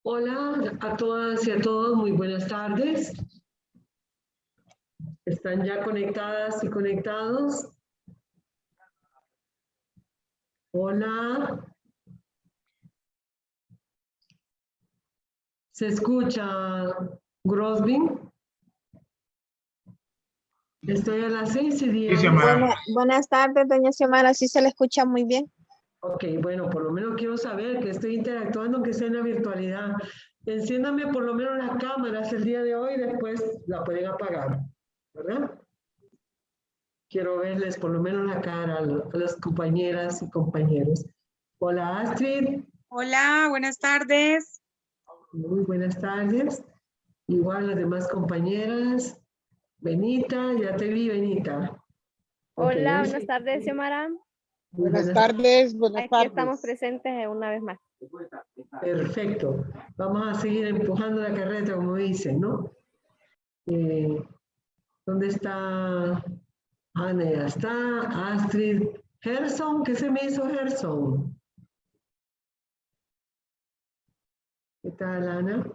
Hola a todas y a todos, muy buenas tardes. ¿Están ya conectadas y conectados? Hola. ¿Se escucha, Grosvin? Estoy a las 6:10. Buenas tardes, doña Xiomara, sí se le escucha muy bien. Ok, bueno, por lo menos quiero saber que estoy interactuando, aunque sea en la virtualidad. Enciéndame por lo menos las cámaras el día de hoy, después la pueden apagar, ¿verdad? Quiero verles por lo menos la cara a las compañeras y compañeros. Hola, Astrid. Hola, buenas tardes. Muy buenas tardes. Igual las demás compañeras. Benita, ya te vi, Benita. Hola, Ok, buenas tardes, Xiomara. buenas tardes, buenas Aquí estamos presentes una vez más. Perfecto. Vamos a seguir empujando la carreta, como dicen, ¿no? ¿Dónde está? Ana ya está. Astrid. Gerson, ¿qué se me hizo Gerson? ¿Qué tal, Ana?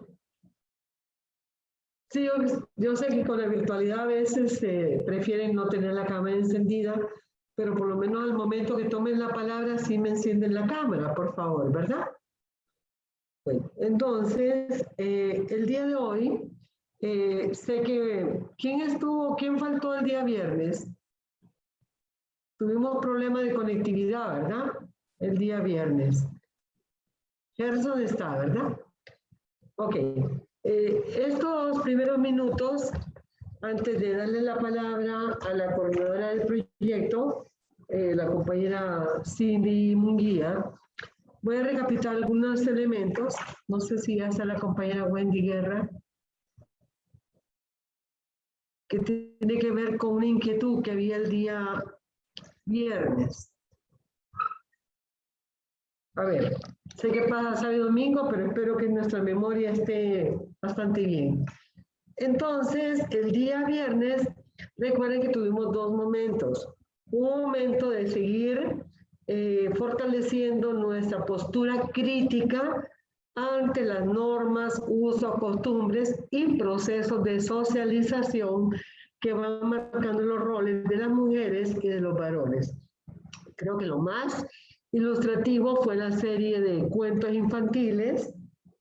Sí, yo sé que con la virtualidad a veces prefieren no tener la cámara encendida, pero por lo menos al momento que tomen la palabra sí me encienden la cámara, por favor, ¿verdad? Bueno, entonces, el día de hoy, sé que, ¿quién faltó el día viernes? Tuvimos problema de conectividad, ¿verdad? El día viernes. Gerson está, ¿verdad? Ok. Estos primeros minutos, antes de darle la palabra a la coordinadora del proyecto, la compañera Cindy Munguía, voy a recapitular algunos elementos. No sé si ya está la compañera Wendy Guerra, que tiene que ver con una inquietud que había el día viernes. A ver, sé que pasa sábado y domingo, pero espero que nuestra memoria esté bastante bien. Entonces, el día viernes, recuerden que tuvimos dos momentos. Un momento de seguir fortaleciendo nuestra postura crítica ante las normas, usos, costumbres y procesos de socialización que van marcando los roles de las mujeres y de los varones. Creo que lo más ilustrativo fue la serie de cuentos infantiles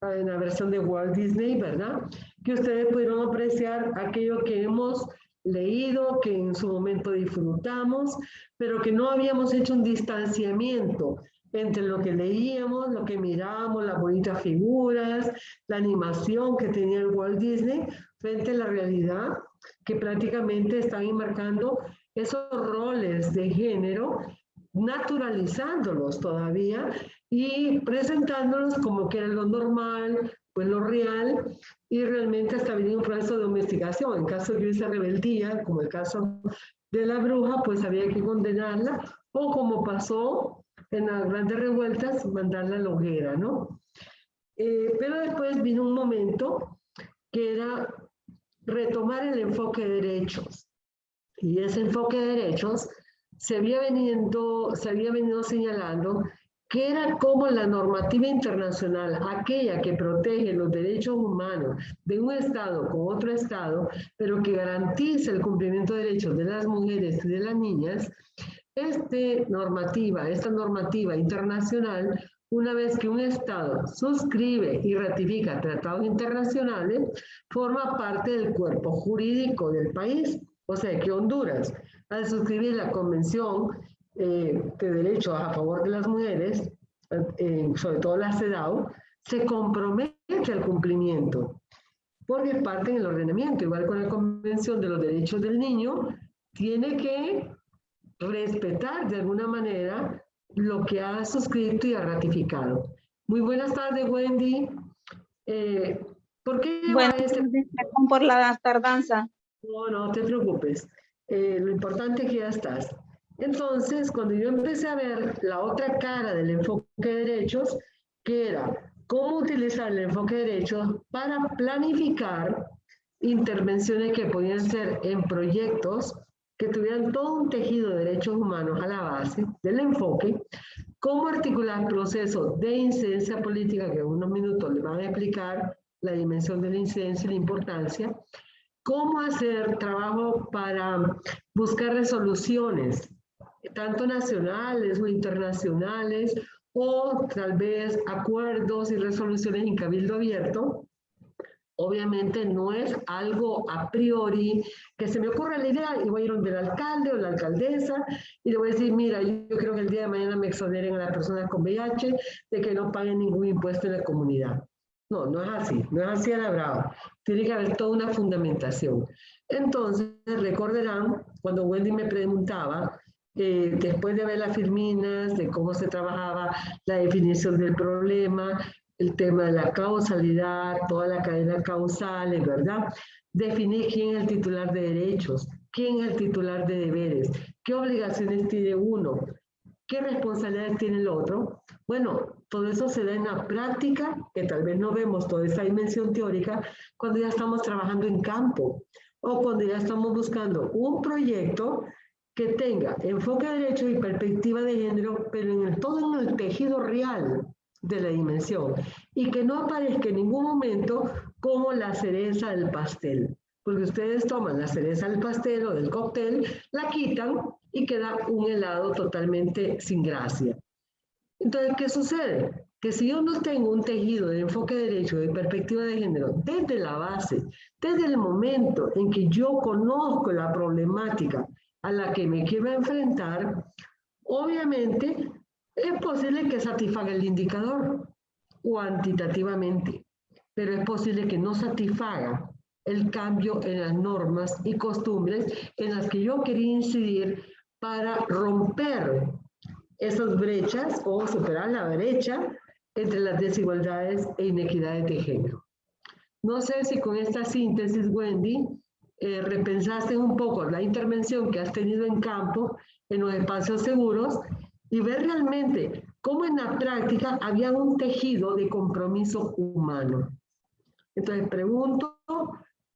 en la versión de Walt Disney, ¿verdad? Que ustedes pudieron apreciar aquello que hemos leído, que en su momento disfrutamos, pero que no habíamos hecho un distanciamiento entre lo que leíamos, lo que mirábamos, las bonitas figuras, la animación que tenía el Walt Disney, frente a la realidad que prácticamente están enmarcando esos roles de género, naturalizándolos todavía y presentándolos como que era lo normal, pues lo real, y realmente hasta venir un proceso de domesticación. En caso de que hubiese rebeldía, como el caso de la bruja, pues había que condenarla, o como pasó en las grandes revueltas, mandarla a la hoguera, ¿no? Pero después vino un momento que era retomar el enfoque de derechos. Y ese enfoque de derechos se había venido señalando que era como la normativa internacional, aquella que protege los derechos humanos de un Estado con otro Estado, pero que garantiza el cumplimiento de derechos de las mujeres y de las niñas, esta normativa internacional, una vez que un Estado suscribe y ratifica tratados internacionales, forma parte del cuerpo jurídico del país. O sea que Honduras, al suscribir la Convención de Derechos a favor de las mujeres, sobre todo la CEDAW, se compromete al cumplimiento, porque es parte del ordenamiento, igual con la Convención de los Derechos del Niño, tiene que respetar de alguna manera lo que ha suscrito y ha ratificado. Muy buenas tardes, Wendy. ¿Por qué Buenas lleva tardes, perdón por la tardanza. No te preocupes. Lo importante es que ya estás. Entonces, cuando yo empecé a ver la otra cara del enfoque de derechos, que era cómo utilizar el enfoque de derechos para planificar intervenciones que podían ser en proyectos que tuvieran todo un tejido de derechos humanos a la base del enfoque, cómo articular procesos de incidencia política, que en unos minutos les van a explicar la dimensión de la incidencia y la importancia, cómo hacer trabajo para buscar resoluciones, tanto nacionales o internacionales, o tal vez acuerdos y resoluciones en cabildo abierto. Obviamente no es algo a priori que se me ocurra la idea y voy a ir donde el alcalde o la alcaldesa y le voy a decir, mira, yo creo que el día de mañana me exoneren a las personas con VIH de que no paguen ningún impuesto en la comunidad. No, no es así, no es así a la brava. Tiene que haber toda una fundamentación. Entonces, recordarán, cuando Wendy me preguntaba, después de ver las firminas, de cómo se trabajaba la definición del problema, el tema de la causalidad, toda la cadena causal, ¿verdad? Definir quién es el titular de derechos, quién es el titular de deberes, qué obligaciones tiene uno, qué responsabilidades tiene el otro. Bueno, todo eso se da en la práctica, que tal vez no vemos toda esa dimensión teórica cuando ya estamos trabajando en campo o cuando ya estamos buscando un proyecto que tenga enfoque de derechos y perspectiva de género, pero todo en el tejido real de la dimensión y que no aparezca en ningún momento como la cereza del pastel, porque ustedes toman la cereza del pastel o del cóctel, la quitan y queda un helado totalmente sin gracia. Entonces, ¿qué sucede? Que si yo no tengo un tejido de enfoque de derecho, de perspectiva de género, desde la base, desde el momento en que yo conozco la problemática a la que me quiero enfrentar, obviamente es posible que satisfaga el indicador cuantitativamente, pero es posible que no satisfaga el cambio en las normas y costumbres en las que yo quería incidir para romper esas brechas o superar la brecha entre las desigualdades e inequidades de género. No sé si con esta síntesis, Wendy, repensaste un poco la intervención que has tenido en campo, en los espacios seguros, y ver realmente cómo en la práctica había un tejido de compromiso humano. Entonces pregunto,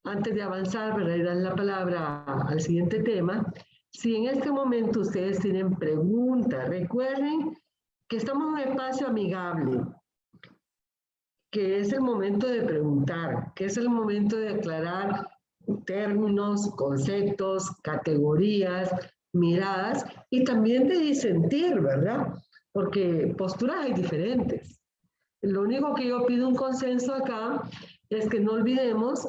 antes de avanzar, para dar la palabra al siguiente tema, si en este momento ustedes tienen preguntas. Recuerden que estamos en un espacio amigable, que es el momento de preguntar, que es el momento de aclarar términos, conceptos, categorías, miradas y también de disentir, ¿verdad? Porque posturas hay diferentes. Lo único que yo pido un consenso acá es que no olvidemos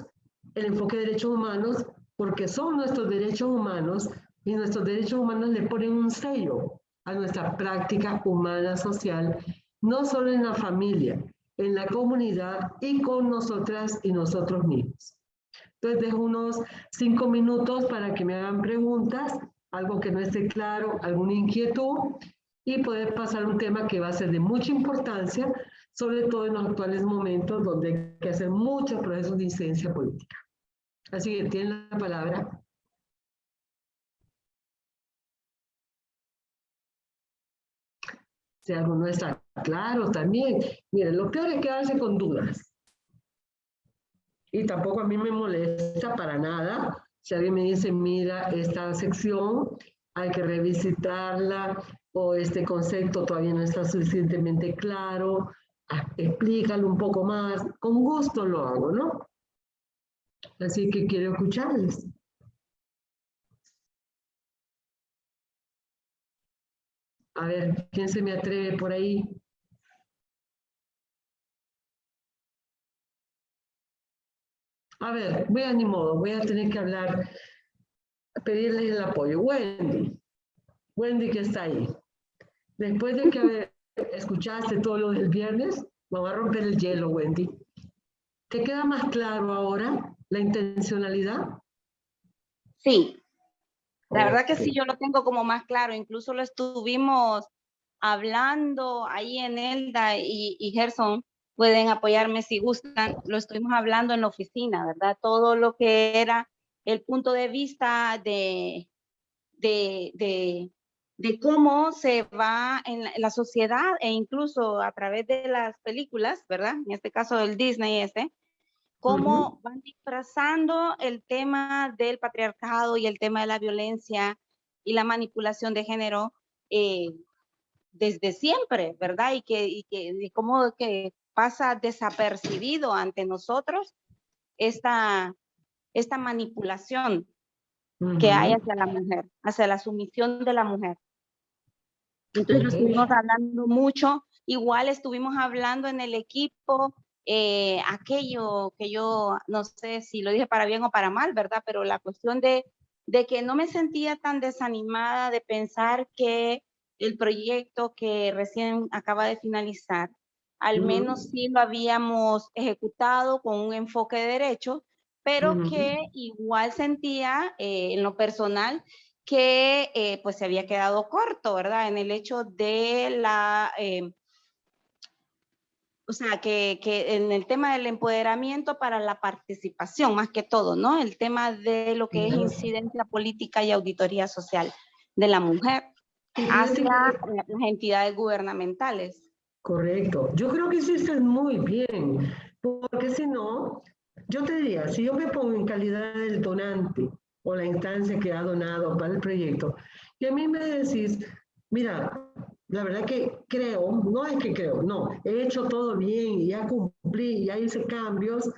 el enfoque de derechos humanos, porque son nuestros derechos humanos y nuestros derechos humanos le ponen un sello a nuestra práctica humana social, no solo en la familia, en la comunidad y con nosotras y nosotros mismos. Entonces dejo unos 5 minutos para que me hagan preguntas, algo que no esté claro, alguna inquietud, y poder pasar un tema que va a ser de mucha importancia, sobre todo en los actuales momentos donde hay que hacer muchos procesos de incidencia política. Así que tienen la palabra. Si algo no está claro también. Miren, lo peor es quedarse con dudas. Y tampoco a mí me molesta para nada si alguien me dice, mira, esta sección hay que revisitarla o este concepto todavía no está suficientemente claro, explícalo un poco más. Con gusto lo hago, ¿no? Así que quiero escucharles. A ver, ¿quién se me atreve por ahí? A ver, ni modo, voy a tener que hablar, pedirles el apoyo. Wendy que está ahí. Después de que escuchaste todo lo del viernes, vamos a romper el hielo, Wendy. ¿Te queda más claro ahora la intencionalidad? Sí, la verdad que sí, yo lo tengo como más claro. Incluso lo estuvimos hablando ahí en Elda y Gerson. Pueden apoyarme si gustan. Lo estuvimos hablando en la oficina, ¿verdad? Todo lo que era el punto de vista de cómo se va en la sociedad e incluso a través de las películas, ¿verdad? En este caso el Disney cómo van disfrazando el tema del patriarcado y el tema de la violencia y la manipulación de género desde siempre, ¿verdad? Y cómo que pasa desapercibido ante nosotros esta manipulación que hay hacia la mujer, hacia la sumisión de la mujer. Entonces lo estuvimos hablando mucho, igual estuvimos hablando en el equipo, aquello que yo no sé si lo dije para bien o para mal, ¿verdad? Pero la cuestión de que no me sentía tan desanimada de pensar que el proyecto que recién acaba de finalizar, al menos sí lo habíamos ejecutado con un enfoque de derecho, pero que igual sentía en lo personal que pues se había quedado corto, ¿verdad? En el hecho de la, o sea, que en el tema del empoderamiento para la participación, más que todo, ¿no? El tema de lo que es incidencia política y auditoría social de la mujer hacia las entidades gubernamentales. Correcto. Yo creo que hiciste muy bien, porque si no, yo te diría, si yo me pongo en calidad del donante o la instancia que ha donado para el proyecto, y a mí me decís, mira, la verdad que creo, no es que creo, no, he hecho todo bien y ya cumplí, ya hice cambios,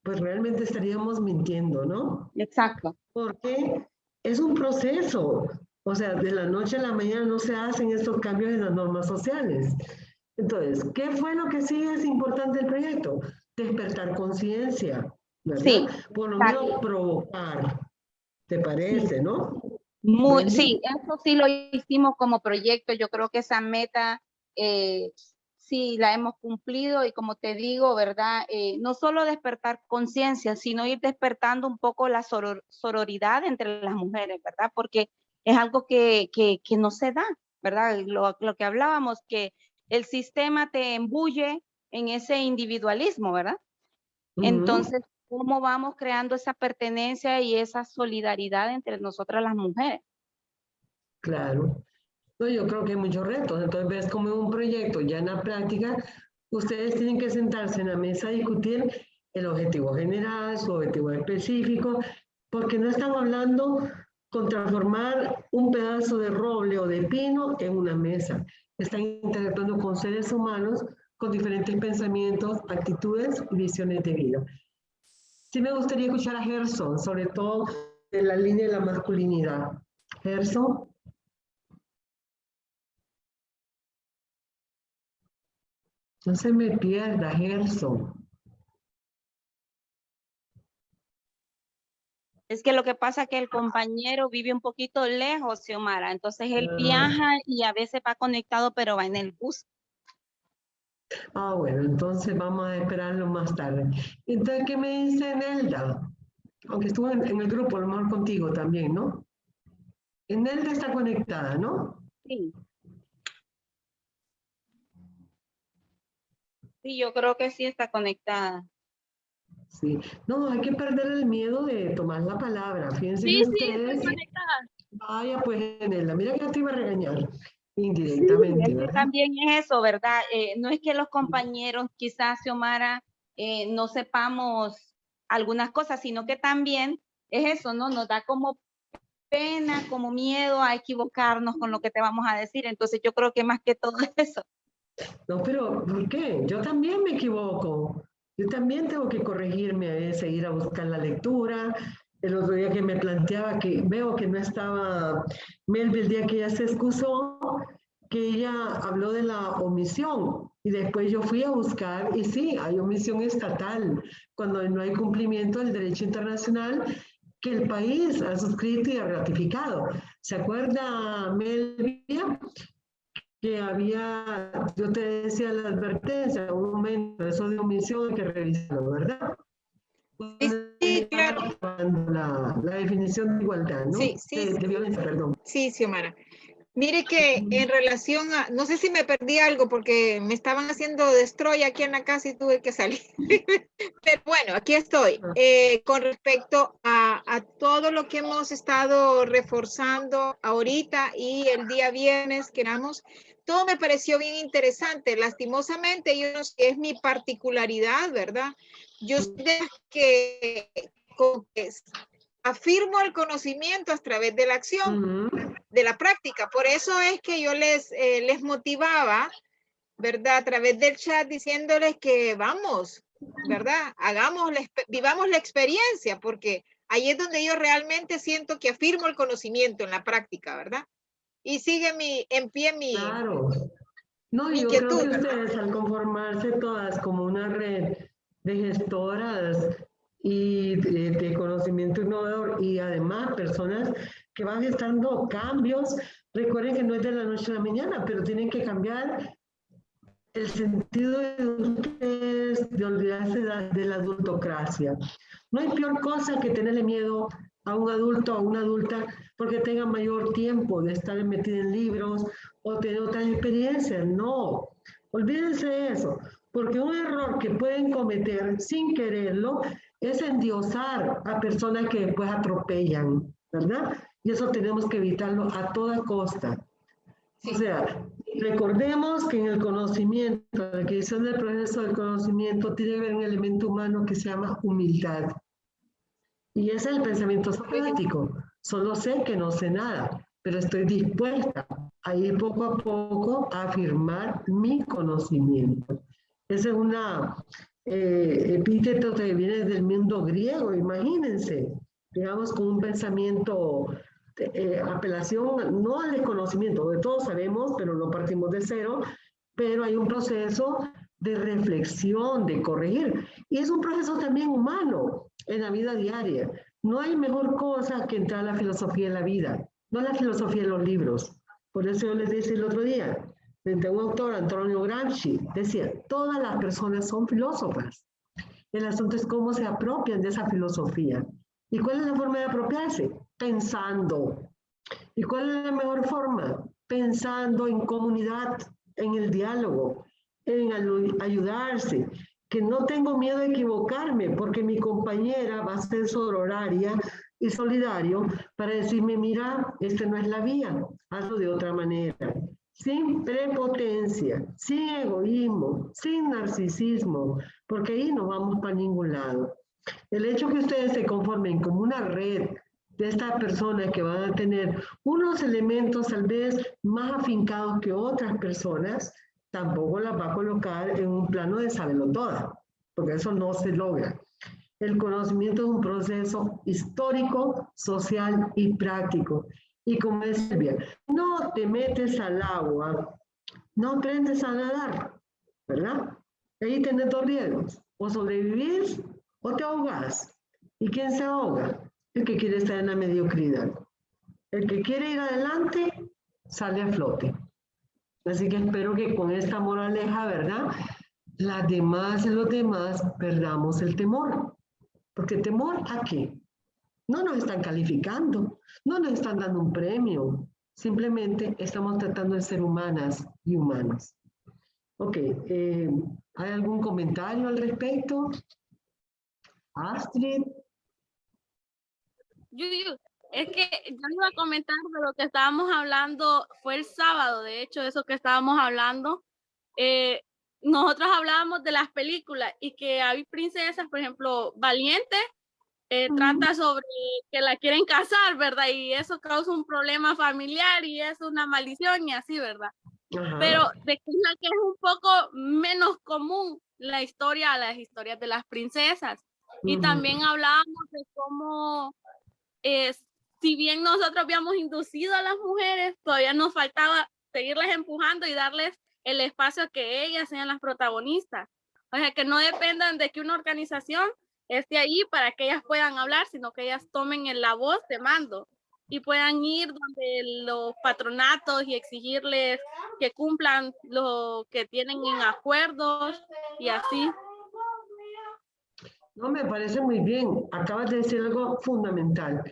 pues realmente estaríamos mintiendo, ¿no? Exacto. Porque es un proceso, o sea, de la noche a la mañana no se hacen estos cambios en las normas sociales. Entonces, ¿qué fue lo que sí es importante del proyecto? Despertar conciencia, ¿verdad? Sí. Por lo menos provocar, ¿te parece, no? Sí, eso sí lo hicimos como proyecto. Yo creo que esa meta sí la hemos cumplido y como te digo, ¿verdad? No solo despertar conciencia, sino ir despertando un poco la sororidad entre las mujeres, ¿verdad? Porque es algo que no se da, ¿verdad? Lo que hablábamos, que el sistema te embulle en ese individualismo, ¿verdad? Entonces, ¿cómo vamos creando esa pertenencia y esa solidaridad entre nosotras las mujeres? Claro. No, yo creo que hay muchos retos. Entonces, ves como en un proyecto, ya en la práctica, ustedes tienen que sentarse en la mesa a discutir el objetivo general, su objetivo específico, porque no están hablando con transformar un pedazo de roble o de pino en una mesa. Están interactuando con seres humanos con diferentes pensamientos, actitudes y visiones de vida. Sí me gustaría escuchar a Gerson, sobre todo en la línea de la masculinidad. Gerson. No se me pierda, Gerson. Es que lo que pasa es que el compañero vive un poquito lejos, Xiomara, entonces él viaja y a veces va conectado, pero va en el bus. Bueno, entonces vamos a esperarlo más tarde. Entonces, ¿qué me dice Nelda? Aunque estuvo en el grupo, a lo mejor contigo también, ¿no? Nelda está conectada, ¿no? Sí. Sí, yo creo que sí está conectada. Sí. No, hay que perder el miedo de tomar la palabra. Fíjense que Sí, ustedes... estoy conectada. Vaya, pues, Nelda, mira que te iba a regañar Sí, indirectamente, es que ¿verdad? también es eso, ¿verdad? No es que los compañeros, quizás, Xiomara, no sepamos algunas cosas, sino que también es eso, ¿no? Nos da como pena, como miedo a equivocarnos con lo que te vamos a decir. Entonces yo creo que más que todo eso. No, pero ¿por qué? Yo también me equivoco. Yo también tengo que corregirme a veces, ir a buscar la lectura. El otro día que me planteaba que veo que no estaba Melville el día que ella se excusó, que ella habló de la omisión. Y después yo fui a buscar, y sí, hay omisión estatal, cuando no hay cumplimiento del derecho internacional que el país ha suscrito y ha ratificado. ¿Se acuerda, Melville? Que había, yo te decía la advertencia, un momento, eso de omisión hay que revisarlo, ¿verdad? Sí, claro. La definición de igualdad, ¿no? Sí, de violencia, perdón. Sí, Xiomara. Mire que en relación a, no sé si me perdí algo porque me estaban haciendo destroy aquí en la casa y tuve que salir. Pero bueno, aquí estoy. Con respecto a todo lo que hemos estado reforzando ahorita y el día viernes que éramos, todo me pareció bien interesante. Lastimosamente, yo no sé, es mi particularidad, ¿verdad? Yo sé que afirmo el conocimiento a través de la acción. de la práctica. Por eso es que yo les motivaba, ¿verdad? A través del chat diciéndoles que vamos, ¿verdad? Vivamos la experiencia, porque ahí es donde yo realmente siento que afirmo el conocimiento en la práctica, ¿verdad? Y sigue en pie mi Claro. No, mi yo creo inquietud, que ¿verdad? ustedes al conformarse todas como una red de gestoras y de conocimiento innovador y además personas que van gestando cambios, recuerden que no es de la noche a la mañana, pero tienen que cambiar el sentido de ustedes de olvidarse de la adultocracia. No hay peor cosa que tenerle miedo a un adulto o a una adulta porque tenga mayor tiempo de estar metida en libros o tener otras experiencias. No, olvídense de eso, porque un error que pueden cometer sin quererlo es endiosar a personas que después atropellan, ¿verdad? Y eso tenemos que evitarlo a toda costa. O sea, recordemos que en el conocimiento, la adquisición del proceso del conocimiento, tiene que haber un elemento humano que se llama humildad. Y ese es el pensamiento socrático. Solo sé que no sé nada, pero estoy dispuesta a ir poco a poco a afirmar mi conocimiento. Ese es un epíteto que viene del mundo griego, imagínense, digamos, con un pensamiento, apelación no al desconocimiento, de todos sabemos, pero no partimos de cero, pero hay un proceso de reflexión, de corregir. Y es un proceso también humano en la vida diaria. No hay mejor cosa que entrar a la filosofía en la vida, no la filosofía en los libros. Por eso yo les decía el otro día, frente a un autor, Antonio Gramsci, decía, todas las personas son filósofas. El asunto es cómo se apropian de esa filosofía. ¿Y cuál es la forma de apropiarse? Pensando. ¿Y cuál es la mejor forma? Pensando en comunidad, en el diálogo, en ayudarse, que no tengo miedo de equivocarme, porque mi compañera va a ser sororaria y solidario para decirme, mira, no es la vía, hazlo de otra manera. Sin prepotencia, sin egoísmo, sin narcisismo, porque ahí no vamos para ningún lado. El hecho que ustedes se conformen como una red de estas personas que van a tener unos elementos tal vez más afincados que otras personas, tampoco las va a colocar en un plano de saberlo toda, porque eso no se logra. El conocimiento es un proceso histórico, social y práctico. Y como es Silvia, no te metes al agua, no aprendes a nadar, ¿verdad? Ahí tenés dos riesgos, o sobrevivís o te ahogas. ¿Y quién se ahoga? El que quiere estar en la mediocridad. El que quiere ir adelante sale a flote. Así que espero que con esta moraleja, ¿verdad? Las demás y los demás perdamos el temor. Porque temor ¿a qué? No nos están calificando, no nos están dando un premio. Simplemente estamos tratando de ser humanas y humanos. Ok, ¿hay algún comentario al respecto? Astrid. Es que yo iba a comentar de lo que estábamos hablando, fue el sábado, de hecho, eso que estábamos hablando. Nosotros hablábamos de las películas y que hay princesas, por ejemplo, Valiente, trata sobre que la quieren casar, ¿verdad? Y eso causa un problema familiar y es una maldición y así, ¿verdad? Ajá. Pero de que es la que es un poco menos común las historias de las princesas. Y también hablábamos de cómo si bien nosotros habíamos inducido a las mujeres, todavía nos faltaba seguirlas empujando y darles el espacio que ellas sean las protagonistas. O sea, que no dependan de que una organización esté ahí para que ellas puedan hablar, sino que ellas tomen la voz de mando y puedan ir donde los patronatos y exigirles que cumplan lo que tienen en acuerdos y así. No, me parece muy bien. Acabas de decir algo fundamental.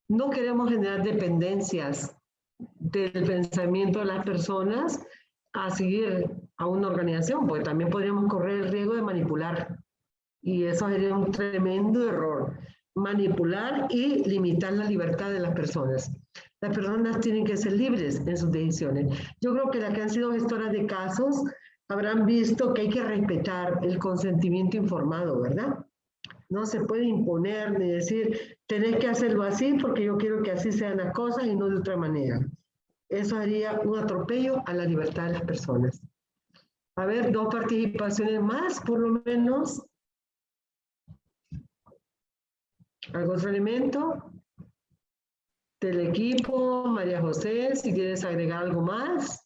No queremos generar dependencias del pensamiento de las personas a seguir a una organización, porque también podríamos correr el riesgo de manipular. Y eso sería un tremendo error. Manipular y limitar la libertad de las personas. Las personas tienen que ser libres en sus decisiones. Yo creo que las que han sido gestoras de casos habrán visto que hay que respetar el consentimiento informado, ¿verdad? No se puede imponer ni decir, tenés que hacerlo así porque yo quiero que así sean las cosas y no de otra manera. eso haría un atropello a la libertad de las personas. A ver, 2 participaciones más, por lo menos. ¿Algún otro elemento? Del equipo, María José, si quieres agregar algo más.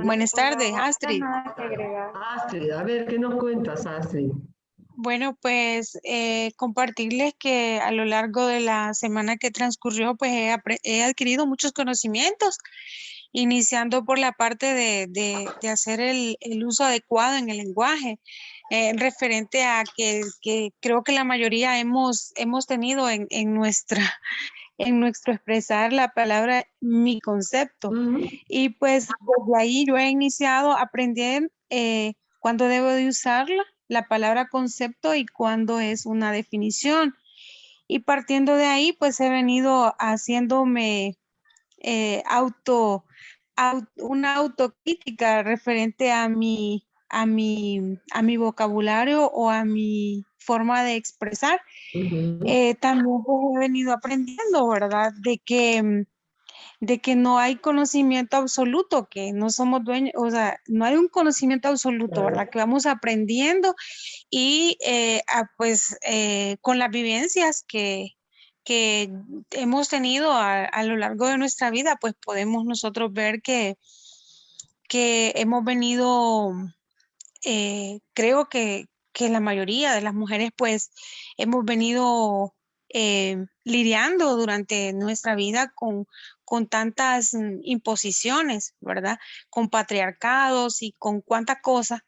Buenas tardes, No, Astrid. nada que agregar. Astrid, a ver, ¿qué nos cuentas, Astrid? Bueno, pues compartirles que a lo largo de la semana que transcurrió, pues he adquirido muchos conocimientos, iniciando por la parte de hacer el uso adecuado en el lenguaje, referente a que creo que la mayoría hemos tenido en nuestro expresar la palabra mi concepto. Y pues desde ahí yo he iniciado a aprender cuándo debo de usarla, la palabra concepto, y cuándo es una definición. Y partiendo de ahí, pues he venido haciéndome una autocrítica referente a mi vocabulario o a mi forma de expresar. También pues, he venido aprendiendo, ¿verdad? De que no hay conocimiento absoluto, que no somos dueños, o sea, no hay un conocimiento absoluto, ¿verdad? Que vamos aprendiendo y pues con las vivencias que hemos tenido a lo largo de nuestra vida, pues podemos nosotros ver que hemos venido, creo que la mayoría de las mujeres pues hemos venido lidiando durante nuestra vida con tantas imposiciones, ¿verdad? Con patriarcados y con cuántas cosas.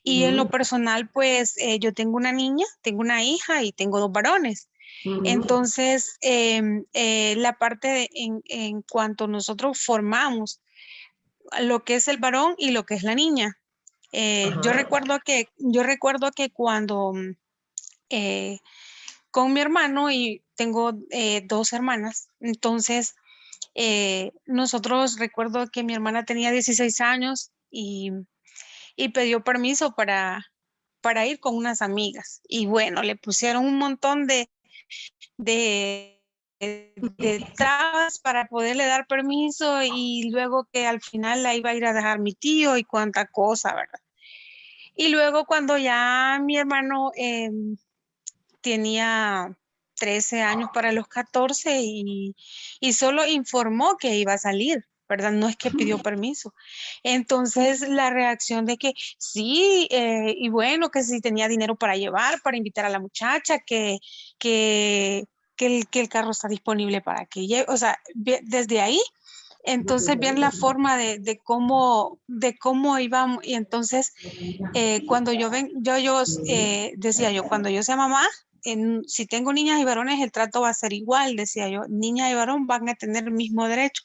Y en lo personal, pues yo tengo una niña, tengo una hija y tengo 2 varones. Entonces, la parte en cuanto nosotros formamos lo que es el varón y lo que es la niña. Yo recuerdo que cuando con mi hermano, y tengo 2 hermanas, entonces nosotros recuerdo que mi hermana tenía 16 años y pidió permiso para ir con unas amigas. Y bueno, le pusieron un montón de trabas para poderle dar permiso, y luego que al final la iba a ir a dejar mi tío y cuánta cosa, ¿verdad? Y luego cuando ya mi hermano tenía 13 años para los 14 y solo informó que iba a salir, ¿verdad? No es que pidió permiso. Entonces la reacción de que sí, y bueno, que si tenía dinero para llevar, para invitar a la muchacha, que el carro está disponible para que lleve, o sea, desde ahí. Entonces, bien la forma de cómo íbamos. Y entonces, cuando decía yo, cuando yo sea mamá, si tengo niñas y varones, el trato va a ser igual, decía yo, niña y varón van a tener el mismo derecho.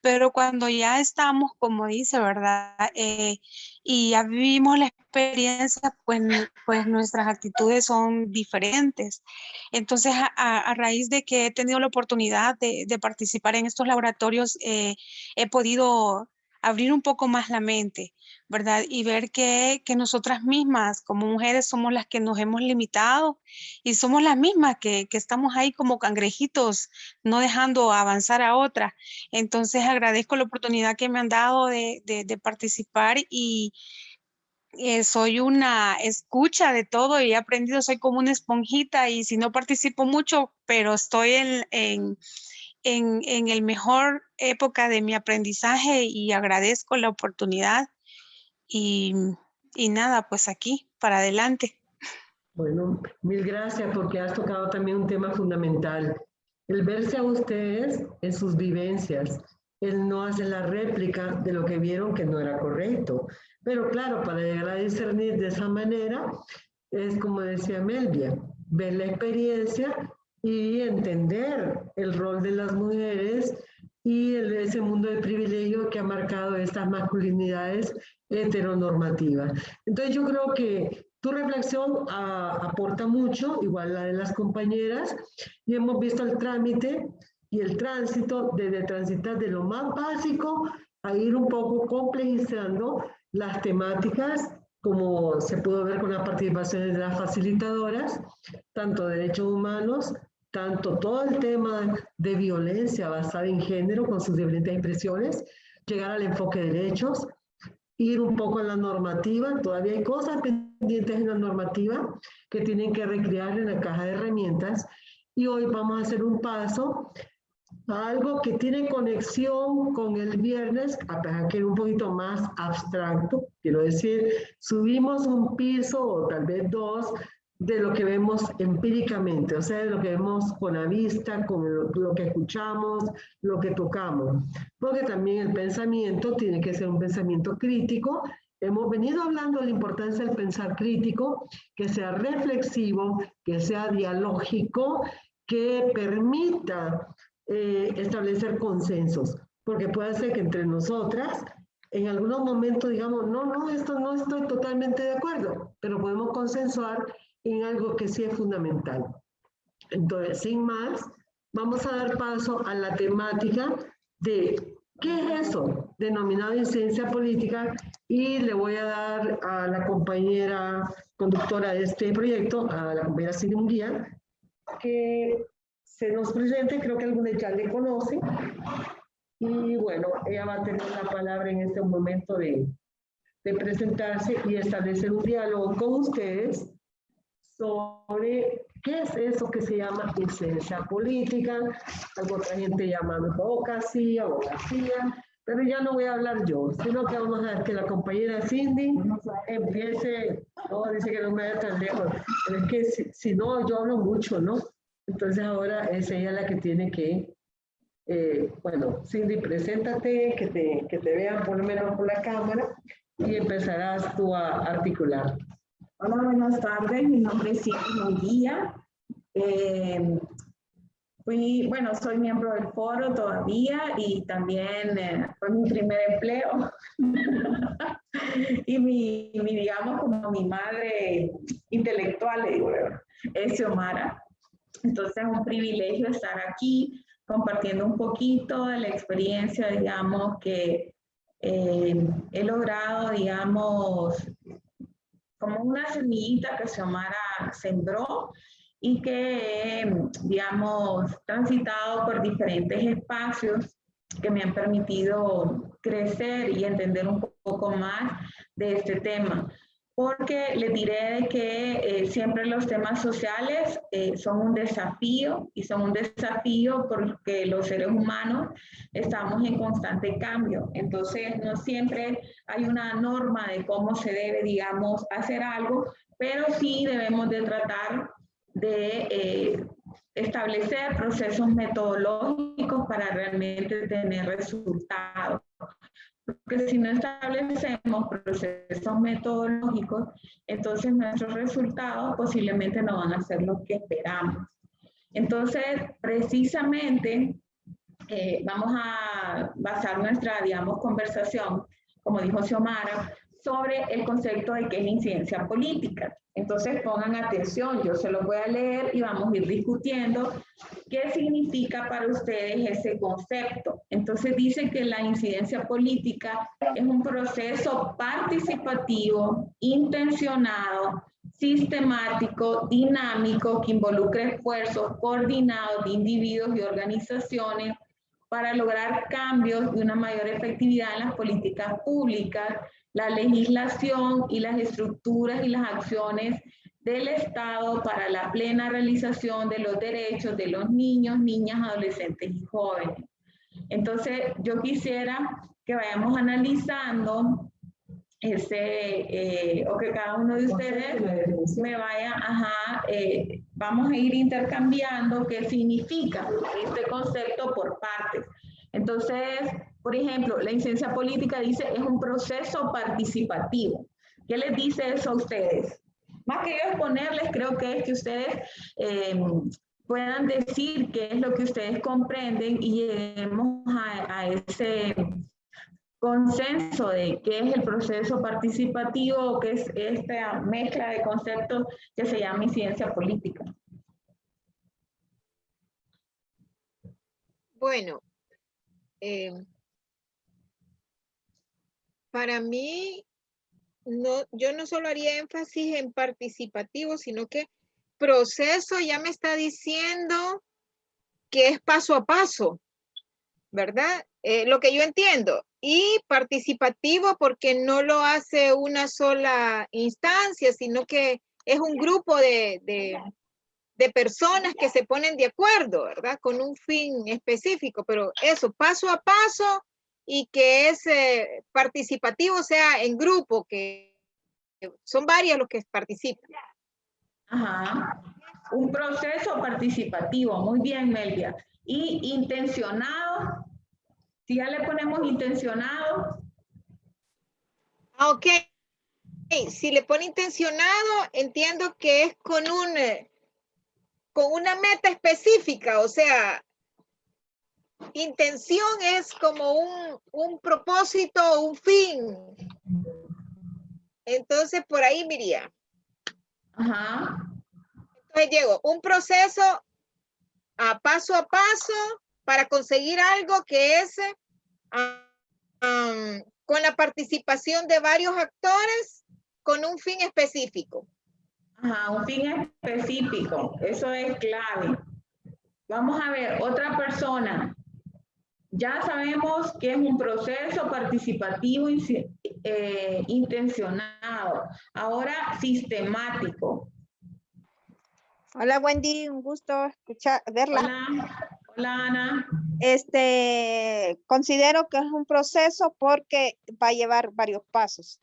Pero cuando ya estamos, como dice, ¿verdad? Y ya vivimos la experiencia, pues nuestras actitudes son diferentes. Entonces, a raíz de que he tenido la oportunidad de participar en estos laboratorios, he podido abrir un poco más la mente, ¿verdad? Y ver que nosotras mismas como mujeres somos las que nos hemos limitado, y somos las mismas que estamos ahí como cangrejitos, no dejando avanzar a otra. Entonces agradezco la oportunidad que me han dado de participar, y soy una escucha de todo y he aprendido, soy como una esponjita, y si no participo mucho, pero estoy en el mejor época de mi aprendizaje, y agradezco la oportunidad, y nada, pues aquí, para adelante. Bueno, mil gracias, porque has tocado también un tema fundamental. El verse a ustedes en sus vivencias, el no hacer la réplica de lo que vieron que no era correcto. Pero claro, para llegar a discernir de esa manera, es como decía Melvia, ver la experiencia y entender el rol de las mujeres y ese mundo de privilegio que ha marcado estas masculinidades heteronormativas. Entonces yo creo que tu reflexión aporta mucho, igual la de las compañeras, y hemos visto el trámite y el tránsito desde transitar de lo más básico a ir un poco complejizando las temáticas como se pudo ver con la participación de las facilitadoras, tanto derechos humanos, tanto todo el tema de violencia basada en género con sus diferentes expresiones, llegar al enfoque de derechos, ir un poco en la normativa, todavía hay cosas pendientes en la normativa que tienen que recrear en la caja de herramientas, y hoy vamos a hacer un paso a algo que tiene conexión con el viernes, a pesar que es un poquito más abstracto, quiero decir, subimos un piso o tal vez dos de lo que vemos empíricamente, o sea, de lo que vemos con la vista, con lo que escuchamos, lo que tocamos, porque también el pensamiento tiene que ser un pensamiento crítico. Hemos venido hablando de la importancia del pensar crítico, que sea reflexivo, que sea dialógico, que permita establecer consensos, porque puede ser que entre nosotras en algunos momentos digamos, no, esto no estoy totalmente de acuerdo, pero podemos consensuar en algo que sí es fundamental. Entonces, sin más, vamos a dar paso a la temática de qué es eso denominado incidencia política, y le voy a dar a la compañera conductora de este proyecto, a la compañera Cindy Munguía, que se nos presente. Creo que algunos ya le conocen, y bueno, ella va a tener la palabra en este momento de presentarse y establecer un diálogo con ustedes sobre qué es eso que se llama incidencia política. Algo otra gente llama abogacía, pero ya no voy a hablar yo, sino que vamos a ver que la compañera Cindy empiece. No, dice que no me vaya tan lejos, pero es que si no, yo hablo mucho, ¿no? Entonces ahora es ella la que tiene que, bueno, Cindy, preséntate, que te vean por lo menos por la cámara, y empezarás tú a articular. Hola, buenas tardes. Mi nombre es Cindy Munguía. Soy miembro del foro todavía, y también fue mi primer empleo. Y digamos, como mi madre intelectual, le digo, es Xiomara. Entonces es un privilegio estar aquí compartiendo un poquito de la experiencia, digamos, que he logrado, digamos, como una semillita que Xiomara sembró, y que he, digamos, transitado por diferentes espacios que me han permitido crecer y entender un poco más de este tema. Porque les diré de que siempre los temas sociales son un desafío, y son un desafío porque los seres humanos estamos en constante cambio. Entonces, no siempre hay una norma de cómo se debe, digamos, hacer algo, pero sí debemos de tratar de establecer procesos metodológicos para realmente tener resultados. Porque si no establecemos procesos metodológicos, entonces nuestros resultados posiblemente no van a ser los que esperamos. Entonces, precisamente, vamos a basar nuestra, digamos, conversación, como dijo Xiomara, sobre el concepto de qué es incidencia política. Entonces pongan atención, yo se los voy a leer y vamos a ir discutiendo qué significa para ustedes ese concepto. Entonces dice que la incidencia política es un proceso participativo, intencionado, sistemático, dinámico, que involucra esfuerzos coordinados de individuos y organizaciones para lograr cambios de una mayor efectividad en las políticas públicas, la legislación y las estructuras y las acciones del Estado para la plena realización de los derechos de los niños, niñas, adolescentes y jóvenes. Entonces, yo quisiera que vayamos analizando o que cada uno de ustedes me vaya, vamos a ir intercambiando qué significa este concepto por partes. Entonces, por ejemplo, la incidencia política dice es un proceso participativo. ¿Qué les dice eso a ustedes? Más que yo exponerles, creo que es que ustedes puedan decir qué es lo que ustedes comprenden y lleguemos a ese consenso de qué es el proceso participativo, qué es esta mezcla de conceptos que se llama incidencia política. Bueno, para mí, no, yo no solo haría énfasis en participativo, sino que proceso ya me está diciendo que es paso a paso, ¿verdad? Lo que yo entiendo. Y participativo porque no lo hace una sola instancia, sino que es un grupo de personas que se ponen de acuerdo, ¿verdad? Con un fin específico, pero eso, paso a paso y que es participativo, o sea, en grupo, que son varios los que participan. Ajá. Un proceso participativo. Muy bien, Melvia. Y intencionado. Si ya le ponemos intencionado. Ok. Si le pone intencionado, entiendo que es con una meta específica, o sea, intención es como un propósito, un fin. Entonces, por ahí miría. Ajá. Entonces, llego, un proceso a paso para conseguir algo que es con la participación de varios actores con un fin específico. Ajá, un fin específico. Eso es clave. Vamos a ver, otra persona. Ya sabemos que es un proceso participativo intencionado. Ahora, sistemático. Hola Wendy, un gusto verla. Hola, hola Ana. Considero que es un proceso porque va a llevar varios pasos.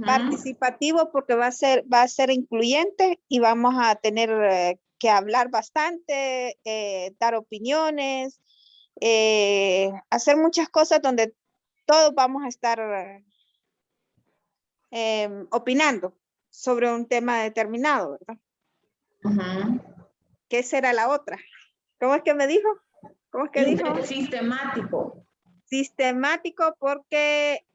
Participativo porque va a ser incluyente y vamos a tener que hablar bastante, dar opiniones, hacer muchas cosas donde todos vamos a estar opinando sobre un tema determinado, ¿verdad? ¿Qué será la otra? ¿Cómo es que me dijo? ¿Cómo es que dijo? Sistemático. Sistemático porque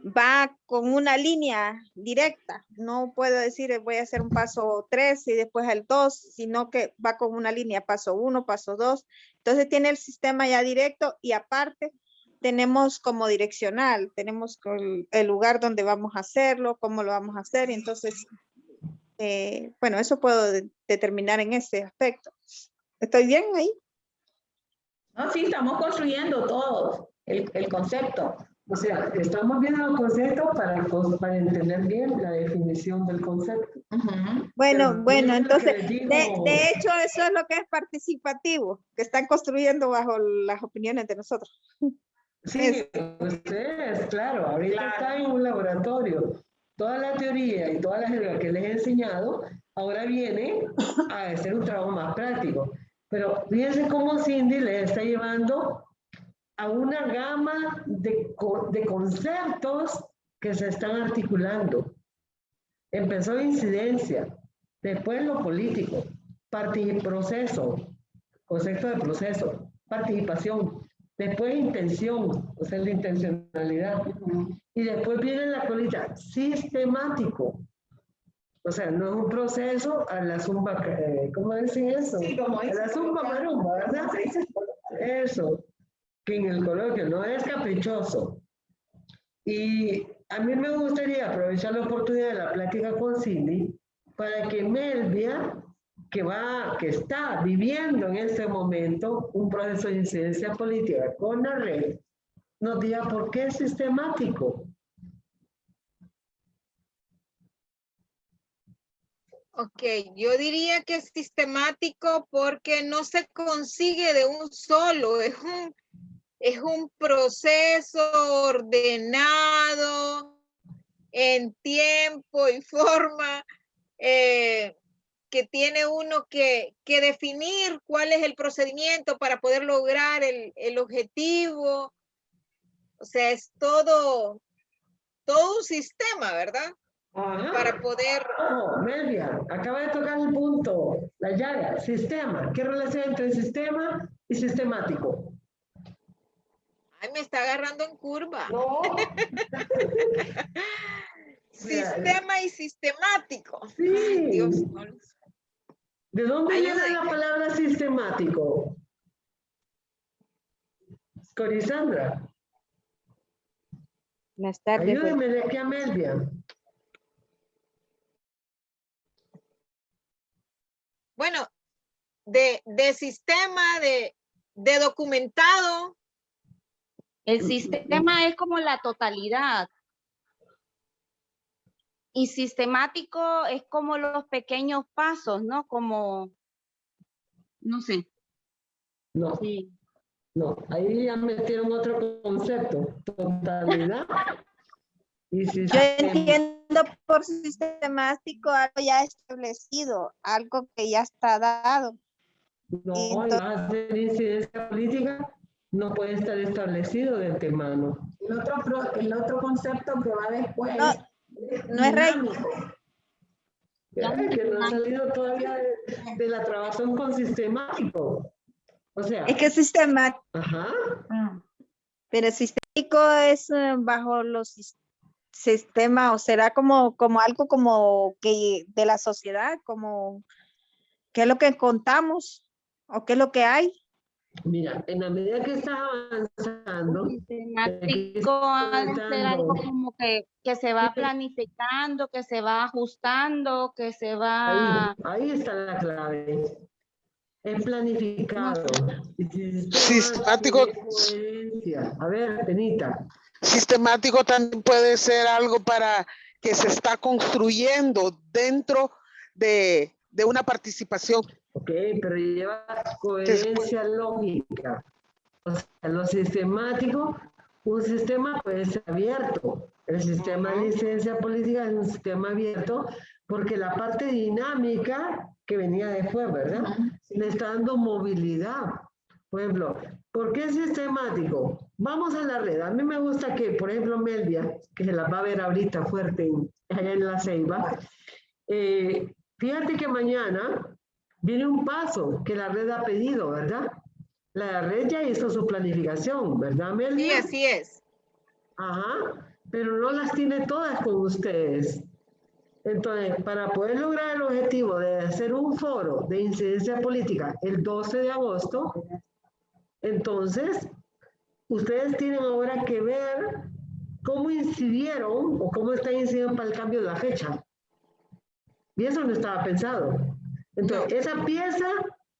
va con una línea directa. No puedo decir voy a hacer un paso 3 y después el 2, sino que va con una línea, paso 1, paso 2. Entonces tiene el sistema ya directo y aparte tenemos como direccional, tenemos el lugar donde vamos a hacerlo, cómo lo vamos a hacer. Y entonces, bueno, eso puedo determinar en ese aspecto. ¿Estoy bien ahí? No, sí, estamos construyendo todos el concepto. O sea, estamos viendo el concepto para entender bien la definición del concepto. Bueno, entonces, de hecho, eso es lo que es participativo, que están construyendo bajo las opiniones de nosotros. Sí, ustedes, claro, ahorita están en un laboratorio. Toda la teoría y toda la jerga que les he enseñado, ahora viene a hacer un trabajo más práctico. Pero fíjense cómo Cindy le está llevando a una gama de conceptos que se están articulando. Empezó incidencia, después lo político, proceso, concepto de proceso, participación, después intención, o sea, la intencionalidad, y después viene la colita, sistemático. O sea, no es un proceso a la zumba, ¿cómo dicen eso? Sí, como a la zumba marumba, ¿verdad? Eso, que en el coloquio no es caprichoso. Y a mí me gustaría aprovechar la oportunidad de la plática con Cindy para que Melvia, que está viviendo en este momento un proceso de incidencia política con la red, nos diga por qué es sistemático. Ok, yo diría que es sistemático porque no se consigue de un solo, es un proceso ordenado en tiempo y forma que tiene uno que definir cuál es el procedimiento para poder lograr el objetivo. O sea, es todo un sistema, ¿verdad? Ajá. Para poder... Melvia, acaba de tocar el punto, la llaga, sistema. ¿Qué relación entre sistema y sistemático? Ay, me está agarrando en curva. No. Sistema y sistemático. Sí. Ay, Dios. ¿De dónde viene la palabra sistemático? Corisandra. Buenas tardes. Ayúdenme de aquí a Melvia. Bueno, de sistema, de documentado. El sistema es como la totalidad. Y sistemático es como los pequeños pasos, ¿no? Como, no sé. No, Sí. no, ahí ya metieron otro concepto, totalidad. Y Yo sistema. entiendo por sistemático algo ya establecido, algo que ya está dado. No, Y y entonces- vas a hacer incidencia política, no puede estar establecido de antemano. El otro concepto que va después No, no es rey. dinámico. Que no ha salido todavía de la trabazón con sistemático. O sea, Es que sistemático, ajá, pero sistemático es bajo los sistemas, o será como algo como que de la sociedad, como qué es lo que contamos o qué es lo que hay. mira, en la medida que está avanzando, Sistemático ha de ser algo como que se va planificando, que se va ajustando, que se va... ahí está la clave. Es planificado. Sistemático. A ver, Benita. Sistemático también puede ser algo para que se está construyendo dentro de una participación. Ok, pero lleva coherencia lógica. O sea, lo sistemático, un sistema puede ser abierto. El sistema de licencia política es un sistema abierto porque la parte dinámica que venía después, ¿verdad? Le está dando movilidad. Por ejemplo, ¿por qué es sistemático? Vamos a la red. A mí me gusta que, por ejemplo, Melvia, que se la va a ver ahorita fuerte allá en La Ceiba, fíjate que mañana viene un paso que la red ha pedido, ¿verdad? La red ya hizo su planificación, ¿verdad, Melvia? Sí, así es. Ajá, pero no las tiene todas con ustedes. Entonces, para poder lograr el objetivo de hacer un foro de incidencia política el 12 de agosto, entonces, ustedes tienen ahora que ver cómo incidieron o cómo están incidiendo para el cambio de la fecha. Y eso no estaba pensado. Entonces, esa pieza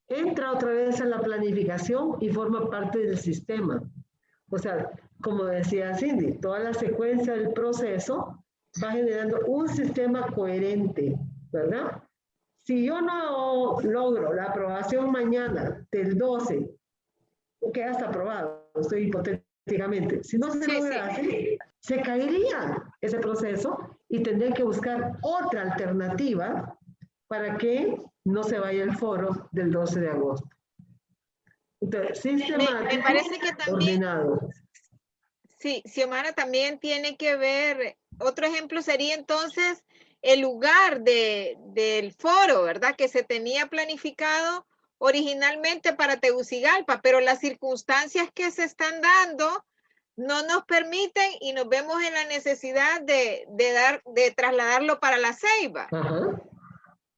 entra otra vez en la planificación y forma parte del sistema. O sea, como decía Cindy, toda la secuencia del proceso va generando un sistema coherente, ¿verdad? Si yo no logro la aprobación mañana del 12, queda hasta aprobado, estoy hipotéticamente. Si no se logra así, se caería ese proceso y tendría que buscar otra alternativa para que no se vaya el foro del 12 de agosto. Entonces, sistemático, me parece que también, ordenado. Sí, Xiomara, también tiene que ver, otro ejemplo sería entonces el lugar del foro, ¿verdad? Que se tenía planificado originalmente para Tegucigalpa, pero las circunstancias que se están dando no nos permiten y nos vemos en la necesidad de trasladarlo para La Ceiba. Ajá.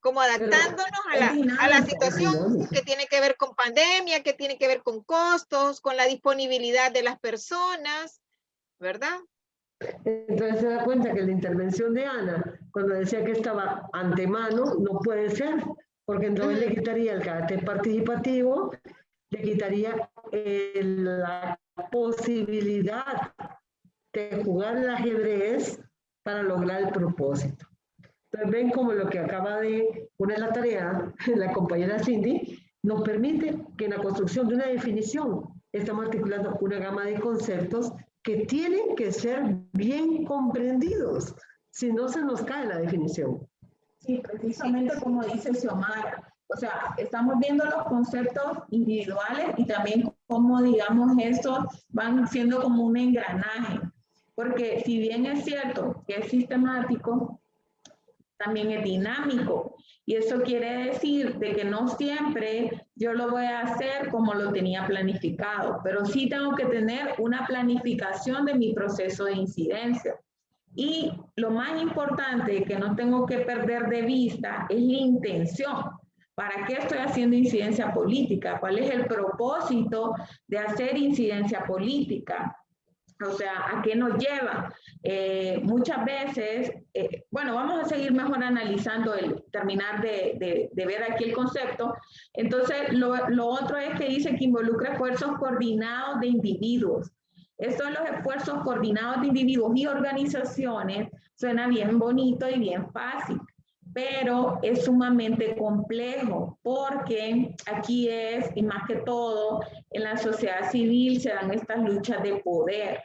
Como adaptándonos a la situación que tiene que ver con pandemia, que tiene que ver con costos, con la disponibilidad de las personas, ¿verdad? Entonces se da cuenta que la intervención de Ana, cuando decía que estaba antemano, no puede ser, porque entonces le quitaría el carácter participativo, le quitaría la posibilidad de jugar el ajedrez para lograr el propósito. Entonces ven como lo que acaba de poner la tarea la compañera Cindy, nos permite que en la construcción de una definición estamos articulando una gama de conceptos que tienen que ser bien comprendidos, si no se nos cae la definición. Sí, precisamente como dice Xiomara. O sea, estamos viendo los conceptos individuales y también cómo, digamos, estos van siendo como un engranaje. Porque si bien es cierto que es sistemático, también es dinámico. Y eso quiere decir de que no siempre yo lo voy a hacer como lo tenía planificado, pero sí tengo que tener una planificación de mi proceso de incidencia. Y lo más importante que no tengo que perder de vista es la intención. ¿Para qué estoy haciendo incidencia política? ¿Cuál es el propósito de hacer incidencia política? O sea, ¿a qué nos lleva? Muchas veces, bueno, vamos a seguir mejor analizando terminar de ver aquí el concepto. Entonces, lo otro es que dice que involucra esfuerzos coordinados de individuos. Esto de los esfuerzos coordinados de individuos y organizaciones suena bien bonito y bien fácil, pero es sumamente complejo porque aquí es, y más que todo, en la sociedad civil se dan estas luchas de poder.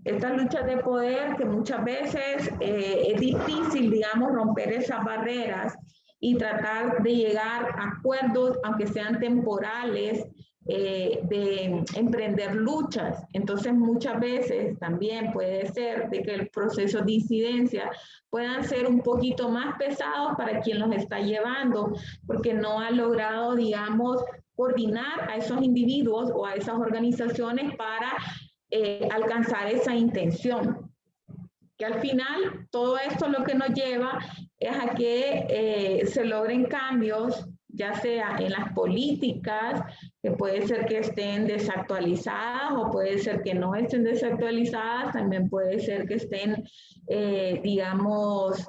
Estas luchas de poder que muchas veces es difícil, digamos, romper esas barreras y tratar de llegar a acuerdos, aunque sean temporales, de emprender luchas. Entonces, muchas veces también puede ser de que el proceso de incidencia puedan ser un poquito más pesados para quien los está llevando, porque no ha logrado, digamos, coordinar a esos individuos o a esas organizaciones para alcanzar esa intención. Que al final todo esto lo que nos lleva es a que se logren cambios, ya sea en las políticas, que puede ser que estén desactualizadas o puede ser que no estén desactualizadas, también puede ser que estén, digamos,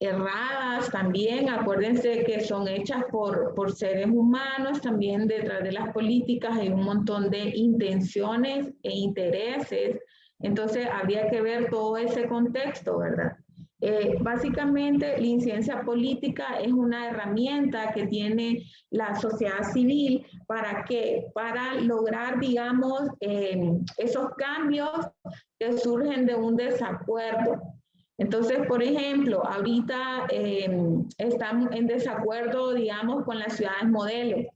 erradas también. Acuérdense que son hechas por seres humanos, también detrás de las políticas hay un montón de intenciones e intereses. Entonces, habría que ver todo ese contexto, ¿verdad? Básicamente, la incidencia política es una herramienta que tiene la sociedad civil. ¿Para qué? Para lograr, digamos, esos cambios que surgen de un desacuerdo. Entonces, por ejemplo, ahorita estamos en desacuerdo, digamos, con las ciudades modelo.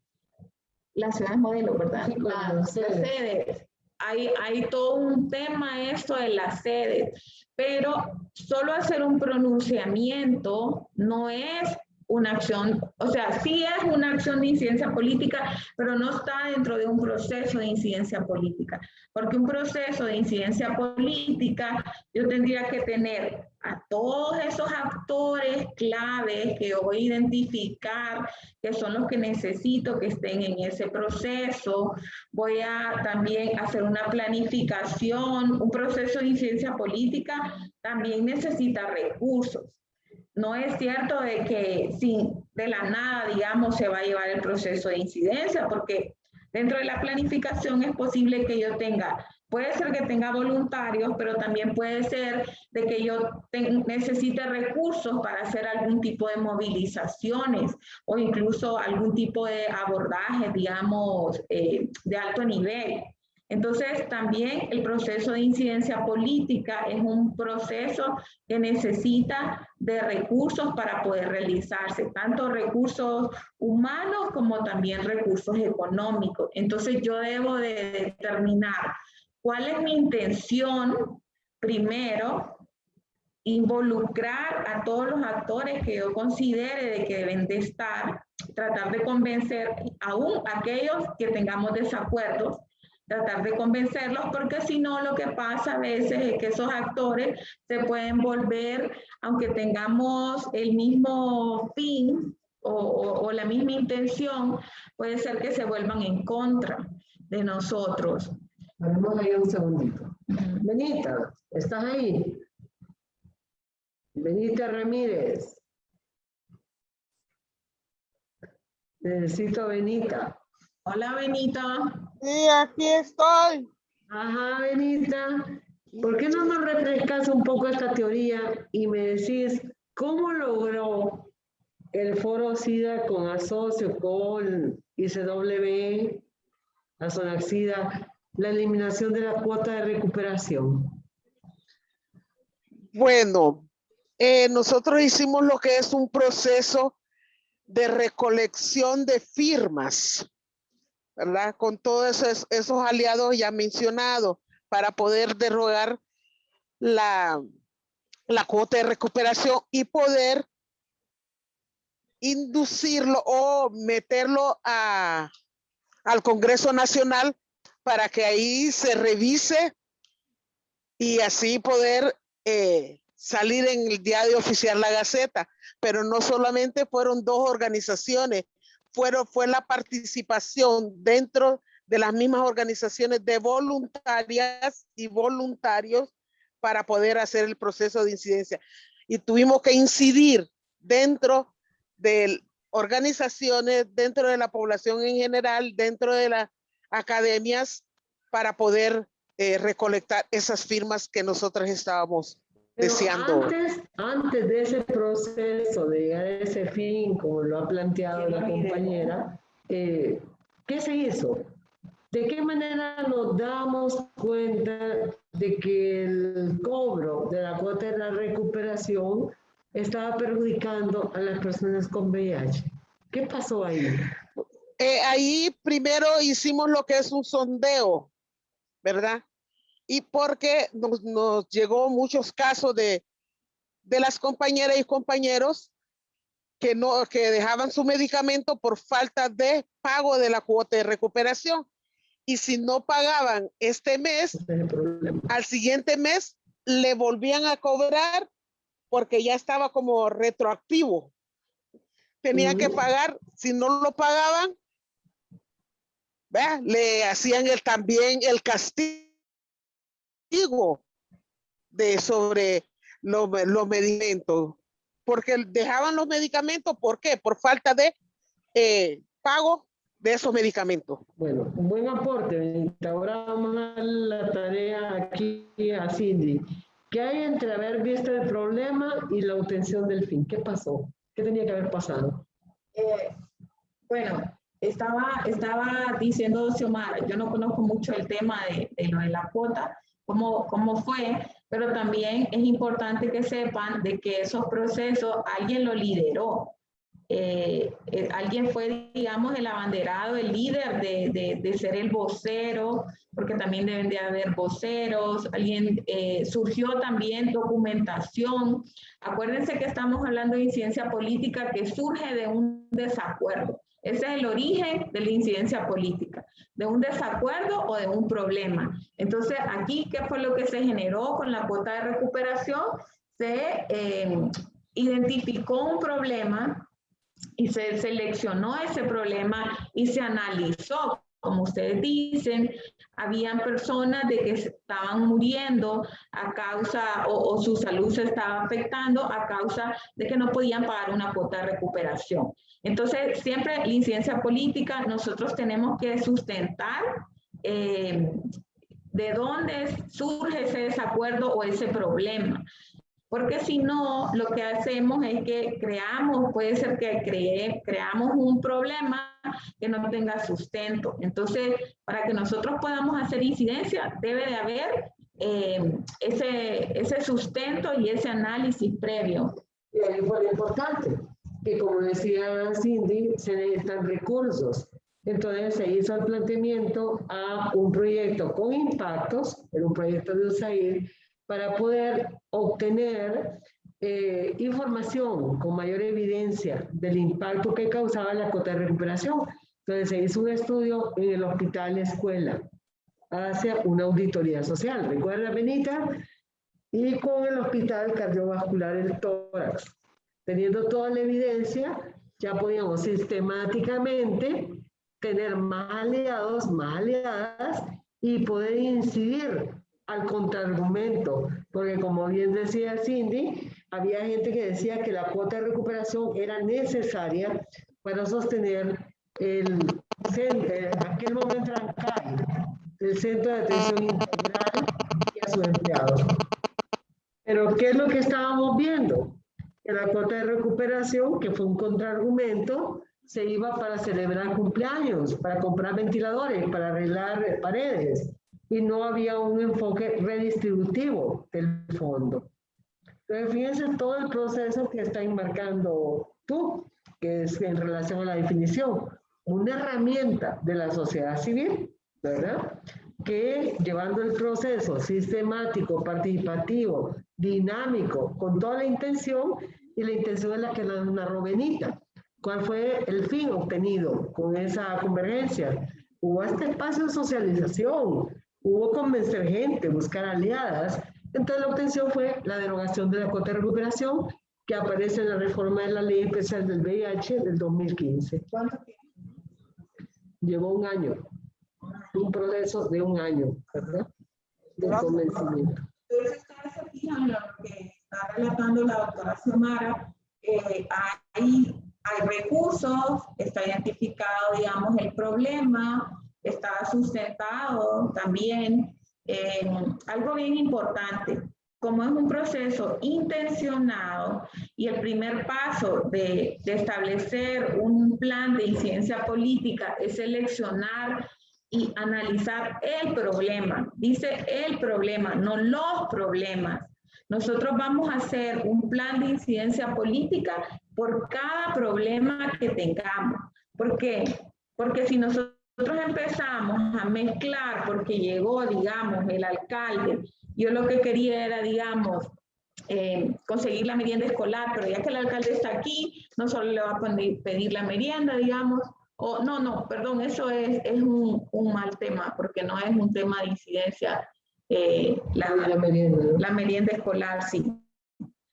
Las ciudades modelo, ¿verdad? Sí, las sedes. Hay todo un tema esto de las sedes, pero solo hacer un pronunciamiento no es una acción, o sea, sí es una acción de incidencia política, pero no está dentro de un proceso de incidencia política, porque un proceso de incidencia política yo tendría que tener a todos esos actores claves que voy a identificar, que son los que necesito que estén en ese proceso. Voy a también hacer una planificación. Un proceso de incidencia política también necesita recursos. No es cierto de que de la nada, digamos, se va a llevar el proceso de incidencia, porque dentro de la planificación es posible que yo tenga, puede ser que tenga voluntarios, pero también puede ser de que yo necesite recursos para hacer algún tipo de movilizaciones o incluso algún tipo de abordaje, digamos, de alto nivel. Entonces, también el proceso de incidencia política es un proceso que necesita de recursos para poder realizarse, tanto recursos humanos como también recursos económicos. Entonces, yo debo de determinar cuál es mi intención primero, involucrar a todos los actores que yo considere de que deben de estar, tratar de convencer aún a aquellos que tengamos desacuerdos, tratar de convencerlos, porque si no lo que pasa a veces es que esos actores se pueden volver, aunque tengamos el mismo fin o la misma intención, puede ser que se vuelvan en contra de nosotros. Paremos ahí un segundito. Benita, ¿estás ahí? Benita Ramírez. Necesito a Benita. Hola, Benita. Sí, aquí estoy. Ajá, Benita. ¿Por qué no nos refrescas un poco esta teoría y me decís cómo logró el Foro SIDA con Asocio, con ICW, la Sonaxida, la eliminación de la cuota de recuperación? Bueno, nosotros hicimos lo que es un proceso de recolección de firmas, ¿verdad? Con todos esos aliados ya mencionados para poder derogar la cuota de recuperación y poder inducirlo o meterlo al Congreso Nacional para que ahí se revise y así poder salir en el diario oficial La Gaceta. Pero no solamente fueron dos organizaciones, fue la participación dentro de las mismas organizaciones de voluntarias y voluntarios para poder hacer el proceso de incidencia. Y tuvimos que incidir dentro de organizaciones, dentro de la población en general, dentro de las academias, para poder recolectar esas firmas que nosotros estábamos deseando. Antes de ese proceso de llegar a ese fin, como lo ha planteado la compañera, ¿qué se hizo? ¿De qué manera nos damos cuenta de que el cobro de la cuota de la recuperación estaba perjudicando a las personas con VIH? ¿Qué pasó ahí? Ahí primero hicimos lo que es un sondeo, ¿verdad? Y porque nos llegó muchos casos de las compañeras y compañeros que dejaban su medicamento por falta de pago de la cuota de recuperación. Y si no pagaban este mes, al siguiente mes le volvían a cobrar porque ya estaba como retroactivo. Tenían que pagar, si no lo pagaban, ¿verdad? Le hacían también el castigo sobre los medicamentos, porque dejaban los medicamentos, ¿por qué? Por falta de pago de esos medicamentos. Bueno, un buen aporte, Benita. Ahora vamos a dar la tarea aquí a Cindy. ¿Qué hay entre haber visto el problema y la obtención del fin? ¿Qué pasó? ¿Qué tenía que haber pasado? Bueno, estaba diciendo Xiomara, yo no conozco mucho el tema de lo de la cuota, cómo fue, pero también es importante que sepan de que esos procesos alguien lo lideró. Alguien fue, digamos, el abanderado, el líder de ser el vocero, porque también deben de haber voceros. Alguien surgió también documentación. Acuérdense que estamos hablando de incidencia política que surge de un desacuerdo. Ese es el origen de la incidencia política, de un desacuerdo o de un problema. Entonces, aquí, ¿qué fue lo que se generó con la cuota de recuperación? Se identificó un problema y se seleccionó ese problema y se analizó. Como ustedes dicen, habían personas de que estaban muriendo a causa o su salud se estaba afectando a causa de que no podían pagar una cuota de recuperación. Entonces, siempre la incidencia política, nosotros tenemos que sustentar de dónde surge ese desacuerdo o ese problema. Porque si no, lo que hacemos es que puede ser que creamos un problema que no tenga sustento. Entonces, para que nosotros podamos hacer incidencia, debe de haber ese sustento y ese análisis previo. Y ahí fue lo importante, que como decía Cindy, se necesitan recursos. Entonces se hizo el planteamiento a un proyecto con impactos, era un proyecto de USAID, para poder obtener información con mayor evidencia del impacto que causaba la cuota de recuperación. Entonces se hizo un estudio en el hospital escuela hacia una auditoría social, ¿recuerda, Benita? Y con el hospital cardiovascular del tórax. Teniendo toda la evidencia, ya podíamos sistemáticamente tener más aliados, más aliadas y poder incidir al contraargumento, porque como bien decía Cindy, había gente que decía que la cuota de recuperación era necesaria para sostener en aquel momento era CAI, el Centro de Atención Integral, y a sus empleados. Pero ¿qué es lo que estábamos viendo? Que la cuota de recuperación, que fue un contraargumento, se iba para celebrar cumpleaños, para comprar ventiladores, para arreglar paredes, y no había un enfoque redistributivo del fondo. Entonces, fíjense todo el proceso que está enmarcando tú, que es en relación a la definición, una herramienta de la sociedad civil, ¿verdad? Que llevando el proceso sistemático, participativo, dinámico, con toda la intención, y la intención es la que narró Benita. ¿Cuál fue el fin obtenido con esa convergencia? Hubo este espacio de socialización, hubo convencer gente, buscar aliadas. Entonces la obtención fue la derogación de la cuota de recuperación que aparece en la reforma de la Ley Especial del VIH del 2015. ¿Cuánto tiempo? Llevó un año. un proceso de un año, ¿verdad? De convencimiento. Entonces, ustedes se fijan lo que está relatando la doctora Xiomara, hay recursos, está identificado, digamos, el problema, está sustentado también. Algo bien importante, como es un proceso intencionado y el primer paso de establecer un plan de incidencia política es seleccionar y analizar el problema. Dice el problema, no los problemas. Nosotros vamos a hacer un plan de incidencia política por cada problema que tengamos. ¿Por qué? Porque si nosotros empezamos a mezclar, porque llegó, digamos, el alcalde, yo lo que quería era, digamos, conseguir la merienda escolar, pero ya que el alcalde está aquí, no solo le va a pedir la merienda, digamos, o no, perdón, eso es un mal tema, porque no es un tema de incidencia. La merienda escolar, sí.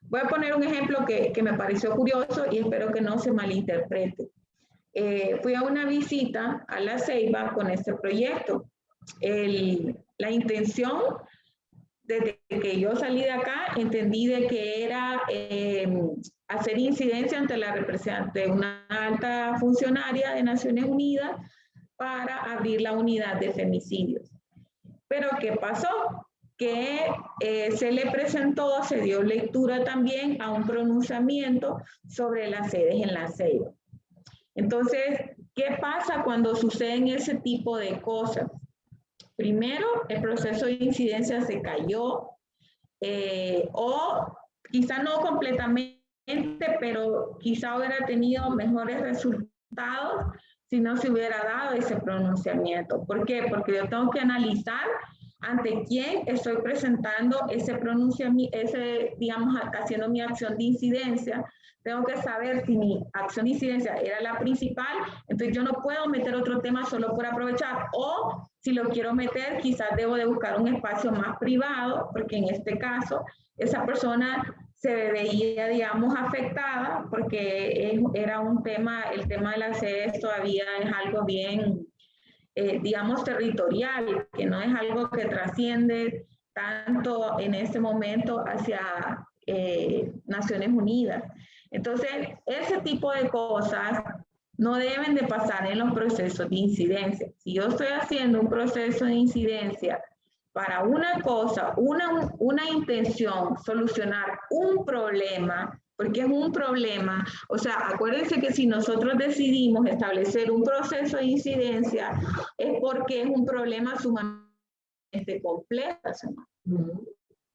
Voy a poner un ejemplo que me pareció curioso y espero que no se malinterprete. Fui a una visita a La Ceiba con este proyecto. La intención, desde que yo salí de acá, entendí de que era hacer incidencia ante una alta funcionaria de Naciones Unidas para abrir la unidad de femicidios. Pero ¿qué pasó? Que se le presentó, se dio lectura también a un pronunciamiento sobre las sedes en La Ceiba. Entonces, ¿qué pasa cuando suceden ese tipo de cosas? Primero, el proceso de incidencia se cayó, o quizá no completamente, pero quizá hubiera tenido mejores resultados si no se hubiera dado ese pronunciamiento. ¿Por qué? Porque yo tengo que analizar ante quién estoy presentando ese pronunciamiento, digamos, haciendo mi acción de incidencia. Tengo que saber si mi acción de incidencia era la principal, entonces yo no puedo meter otro tema solo por aprovechar, o si lo quiero meter, quizás debo de buscar un espacio más privado, porque en este caso, esa persona se veía, digamos, afectada, porque era un tema, el tema de las sedes todavía es algo bien, digamos, territorial, que no es algo que trasciende tanto en este momento hacia Naciones Unidas. Entonces, ese tipo de cosas no deben de pasar en los procesos de incidencia. Si yo estoy haciendo un proceso de incidencia para una cosa, una intención, solucionar un problema, porque es un problema, o sea, acuérdense que si nosotros decidimos establecer un proceso de incidencia, es porque es un problema sumamente complejo.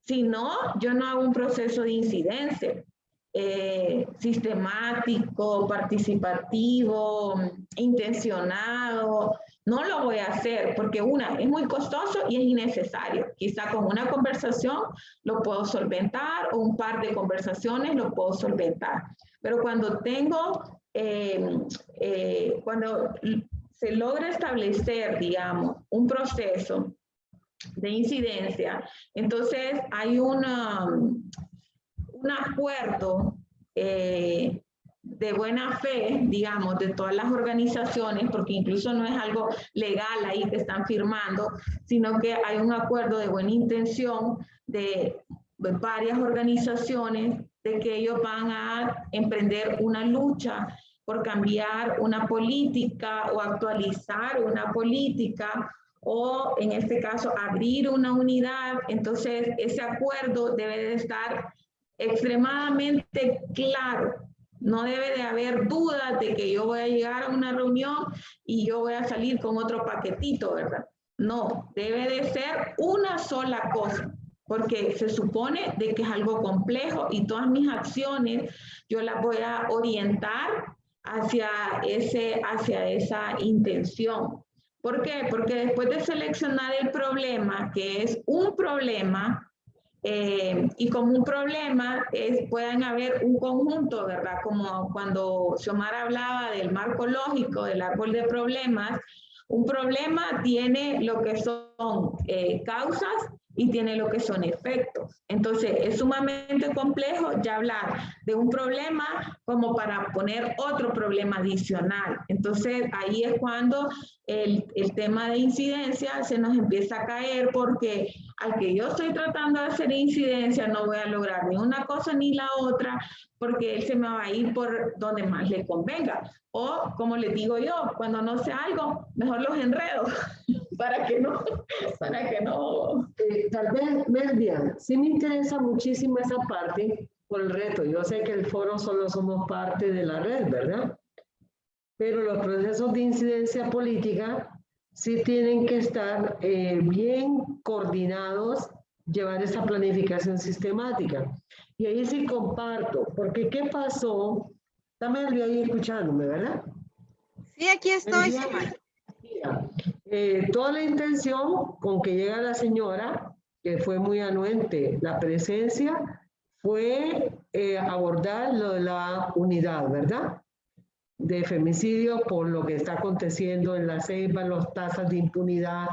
Si no, yo no hago un proceso de incidencia sistemático, participativo, intencionado. No lo voy a hacer porque es muy costoso y es innecesario. Quizá con una conversación lo puedo solventar, o un par de conversaciones lo puedo solventar. Pero cuando cuando se logra establecer, digamos, un proceso de incidencia, entonces hay un acuerdo de buena fe, digamos, de todas las organizaciones, porque incluso no es algo legal ahí que están firmando, sino que hay un acuerdo de buena intención de varias organizaciones de que ellos van a emprender una lucha por cambiar una política o actualizar una política, o en este caso abrir una unidad. Entonces ese acuerdo debe de estar extremadamente claro. No debe de haber dudas de que yo voy a llegar a una reunión y yo voy a salir con otro paquetito, ¿verdad? No, debe de ser una sola cosa, porque se supone de que es algo complejo y todas mis acciones yo las voy a orientar hacia esa intención. ¿Por qué? Porque después de seleccionar el problema, que es un problema, y como un problema pueden haber un conjunto, ¿verdad? Como cuando Xiomara hablaba del marco lógico, del árbol de problemas, un problema tiene lo que son causas y tiene lo que son efectos. Entonces, es sumamente complejo ya hablar de un problema como para poner otro problema adicional. Entonces, ahí es cuando el tema de incidencia se nos empieza a caer, porque al que yo estoy tratando de hacer incidencia no voy a lograr ni una cosa ni la otra, porque él se me va a ir por donde más le convenga. O, como les digo yo, cuando no sé algo, mejor los enredo, para que no. Tal vez, Melvia, sí me interesa muchísimo esa parte por el reto. Yo sé que el foro solo somos parte de la red, ¿verdad? Pero los procesos de incidencia política sí tienen que estar bien coordinados, llevar esa planificación sistemática. Y ahí sí comparto, porque ¿qué pasó? Está Melvia ahí escuchándome, ¿verdad? Sí, aquí estoy, Xiomara. Toda la intención con que llega la señora, que fue muy anuente la presencia, fue abordar lo de la unidad, ¿verdad? De femicidio por lo que está aconteciendo en la Ceiba, las tasas de impunidad,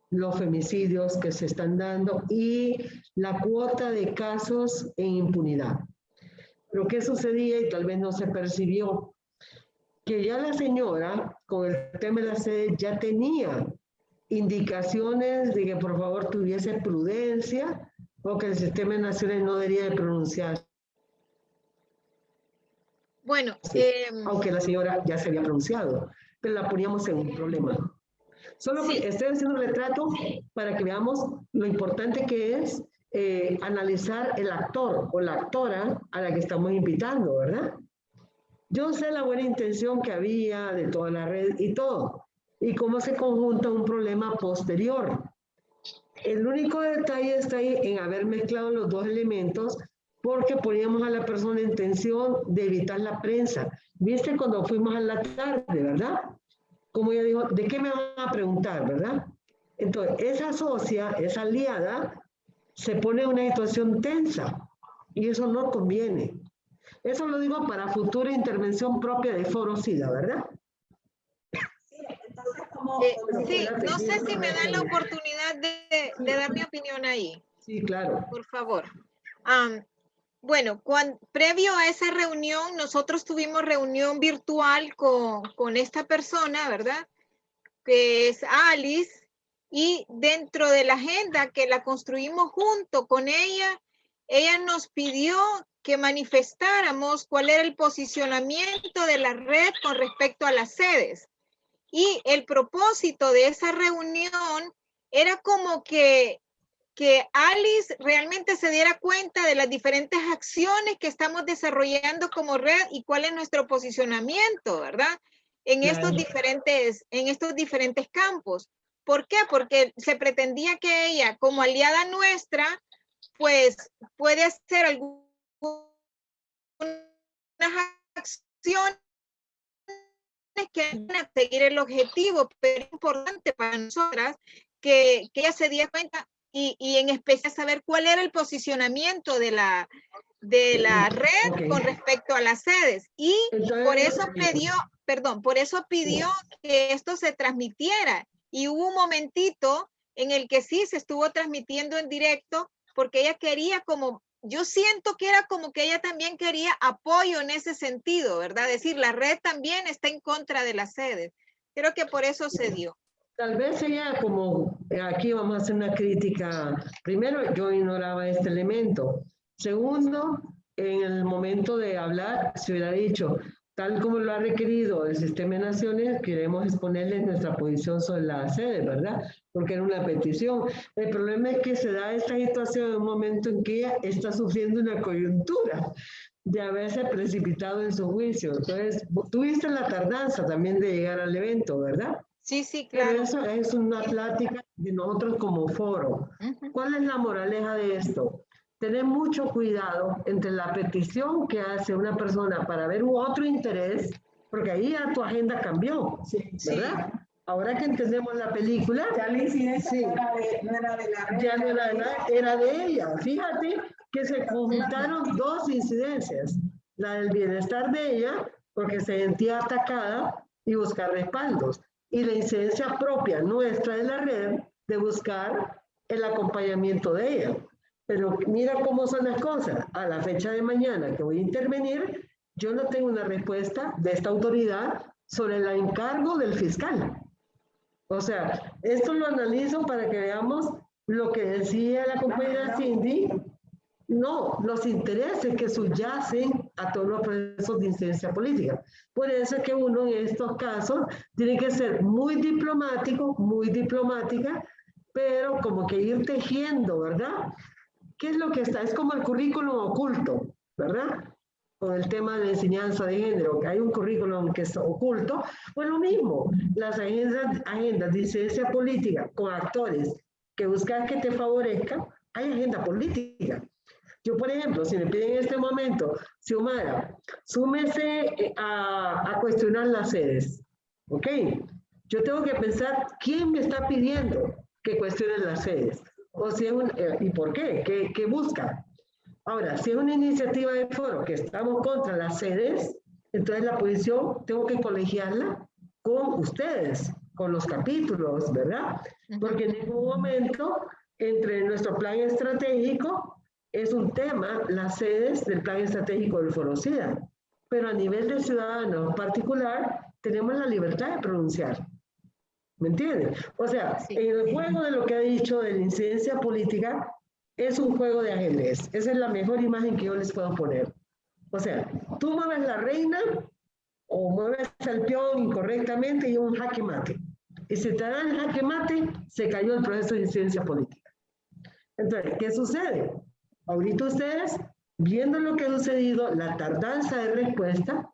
los femicidios que se están dando y la cuota de casos en impunidad. Pero ¿qué sucedía? Y tal vez no se percibió que ya la señora, con el tema de la sede, ya tenía indicaciones de que por favor tuviese prudencia o que el sistema de naciones no debería de pronunciarse. Bueno, Sí, aunque la señora ya se había pronunciado, pero la poníamos en un problema. Solo sí. estoy haciendo un retrato para que veamos lo importante que es analizar el actor o la actora a la que estamos invitando, ¿verdad? Yo sé la buena intención que había de toda la red y todo, y cómo se conjunta un problema posterior. El único detalle está ahí en haber mezclado los dos elementos, porque poníamos a la persona en tensión de evitar la prensa. ¿Viste cuando fuimos a la tarde, verdad? Como ella dijo, ¿de qué me van a preguntar, verdad? Entonces, esa socia, esa aliada, se pone en una situación tensa, y eso no conviene. Eso lo digo para futura intervención propia de Foro SIDA, ¿verdad? Sí, no sé si me dan la oportunidad de dar mi opinión ahí. Sí, claro. Por favor. Bueno, previo a esa reunión, nosotros tuvimos reunión virtual con esta persona, ¿verdad? Que es Alice, y dentro de la agenda que la construimos junto con ella, ella nos pidió que manifestáramos cuál era el posicionamiento de la red con respecto a las sedes. Y el propósito de esa reunión era como que Alice realmente se diera cuenta de las diferentes acciones que estamos desarrollando como red y cuál es nuestro posicionamiento, ¿verdad? En estos diferentes campos. ¿Por qué? Porque se pretendía que ella, como aliada nuestra, pues puede hacer algunas acciones que van a seguir el objetivo, pero es importante para nosotras que ella se diera cuenta y en especial saber cuál era el posicionamiento de la red con respecto a las sedes. Y por eso pidió que esto se transmitiera. Y hubo un momentito en el que sí se estuvo transmitiendo en directo, porque ella quería yo siento que era como que ella también quería apoyo en ese sentido, ¿verdad? Es decir, la red también está en contra de las sedes. Creo que por eso se dio. Tal vez ella, como aquí vamos a hacer una crítica. Primero, yo ignoraba este elemento. Segundo, en el momento de hablar, se hubiera dicho, tal como lo ha requerido el Sistema de Naciones, queremos exponerles nuestra posición sobre la sede, ¿verdad? Porque era una petición. El problema es que se da esta situación en un momento en que ella está sufriendo una coyuntura de haberse precipitado en su juicio. Entonces, tuviste la tardanza también de llegar al evento, ¿verdad? Sí, sí, claro. Pero eso es una plática de nosotros como foro. ¿Cuál es la moraleja de esto? Tener mucho cuidado entre la petición que hace una persona para ver otro interés, porque ahí ya tu agenda cambió, ¿verdad? Sí. Ahora que entendemos la película, ya la incidencia no era de la red. Ya no era de nada, era de ella. Fíjate que se juntaron dos incidencias. La del bienestar de ella, porque se sentía atacada y buscar respaldos. Y la incidencia propia nuestra de la red de buscar el acompañamiento de ella. Pero mira cómo son las cosas. A la fecha de mañana que voy a intervenir, yo no tengo una respuesta de esta autoridad sobre el encargo del fiscal. O sea, esto lo analizo para que veamos lo que decía la compañera Cindy. No, los intereses que subyacen a todos los procesos de incidencia política. Por eso es que uno en estos casos tiene que ser muy diplomático, muy diplomática, pero como que ir tejiendo, ¿verdad? ¿Qué es lo que está? Es como el currículum oculto, ¿verdad? Con el tema de enseñanza de género, que hay un currículum que es oculto. Pues lo mismo, las agendas de incidencia política con actores que buscan que te favorezcan, hay agenda política. Yo, por ejemplo, si me piden en este momento, Xiomara, súmese a cuestionar las sedes, ¿ok? Yo tengo que pensar quién me está pidiendo que cuestione las sedes, o si es ¿y por qué? ¿Qué busca? Ahora, si es una iniciativa de foro que estamos contra las sedes, entonces la posición tengo que colegiarla con ustedes, con los capítulos, ¿verdad? Porque en ningún momento, entre nuestro plan estratégico, es un tema las sedes del plan estratégico del Foro SIDA, pero a nivel de ciudadano particular tenemos la libertad de pronunciar. ¿Me entiendes? O sea, sí. En el juego de lo que ha dicho de la incidencia política, es un juego de ajedrez. Esa es la mejor imagen que yo les puedo poner. O sea, tú mueves la reina o mueves el peón incorrectamente y un jaque mate. Y si te dan el jaque mate, se cayó el proceso de incidencia política. Entonces, ¿qué sucede? Ahorita ustedes, viendo lo que ha sucedido, la tardanza de respuesta,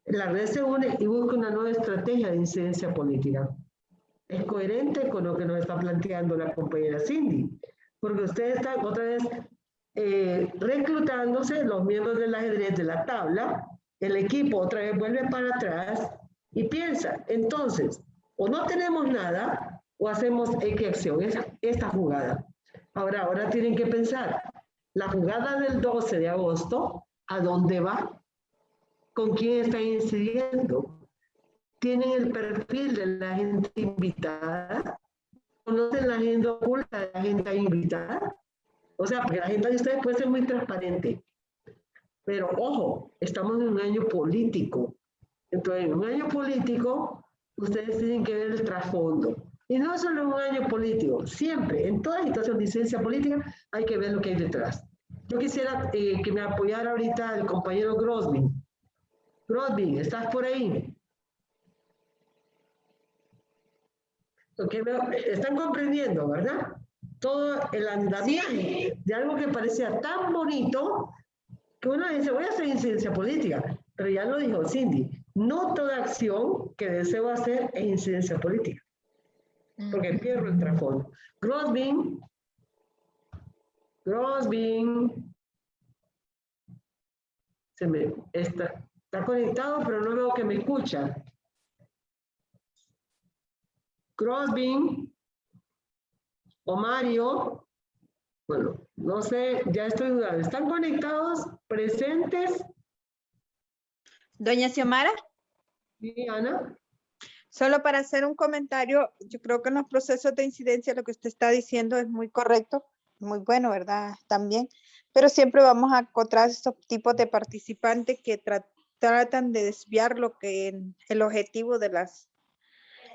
la red se une y busca una nueva estrategia de incidencia política. Es coherente con lo que nos está planteando la compañera Cindy, porque ustedes están otra vez reclutándose, los miembros del ajedrez de la tabla, el equipo otra vez vuelve para atrás y piensa, entonces, o no tenemos nada, o hacemos X acción, esta jugada. Ahora tienen que pensar, la jugada del 12 de agosto, ¿a dónde va? ¿Con quién está incidiendo? ¿Tienen el perfil de la gente invitada? ¿Conocen la agenda oculta de la gente invitada? O sea, porque la agenda de ustedes puede ser muy transparente. Pero ojo, estamos en un año político. Entonces, en un año político, ustedes tienen que ver el trasfondo. Y no solo en un año político, siempre, en toda situación de incidencia política, hay que ver lo que hay detrás. Yo quisiera que me apoyara ahorita el compañero Grosvin. Grosvin, ¿estás por ahí? Están comprendiendo, ¿verdad? Todo el andamiaje de algo que parecía tan bonito que uno dice, voy a hacer incidencia política, pero ya lo dijo Cindy, no toda acción que deseo hacer es incidencia política, porque pierdo el trasfondo. Grosvin, está conectado, pero no veo que me escucha. Grosvin o Mario, bueno, no sé, ya estoy dudando. ¿Están conectados? ¿Presentes? Doña Xiomara. Sí, Ana. Solo para hacer un comentario, yo creo que en los procesos de incidencia lo que usted está diciendo es muy correcto, muy bueno, ¿verdad? También, pero siempre vamos a encontrar estos tipos de participantes que tratan de desviar lo que el objetivo de las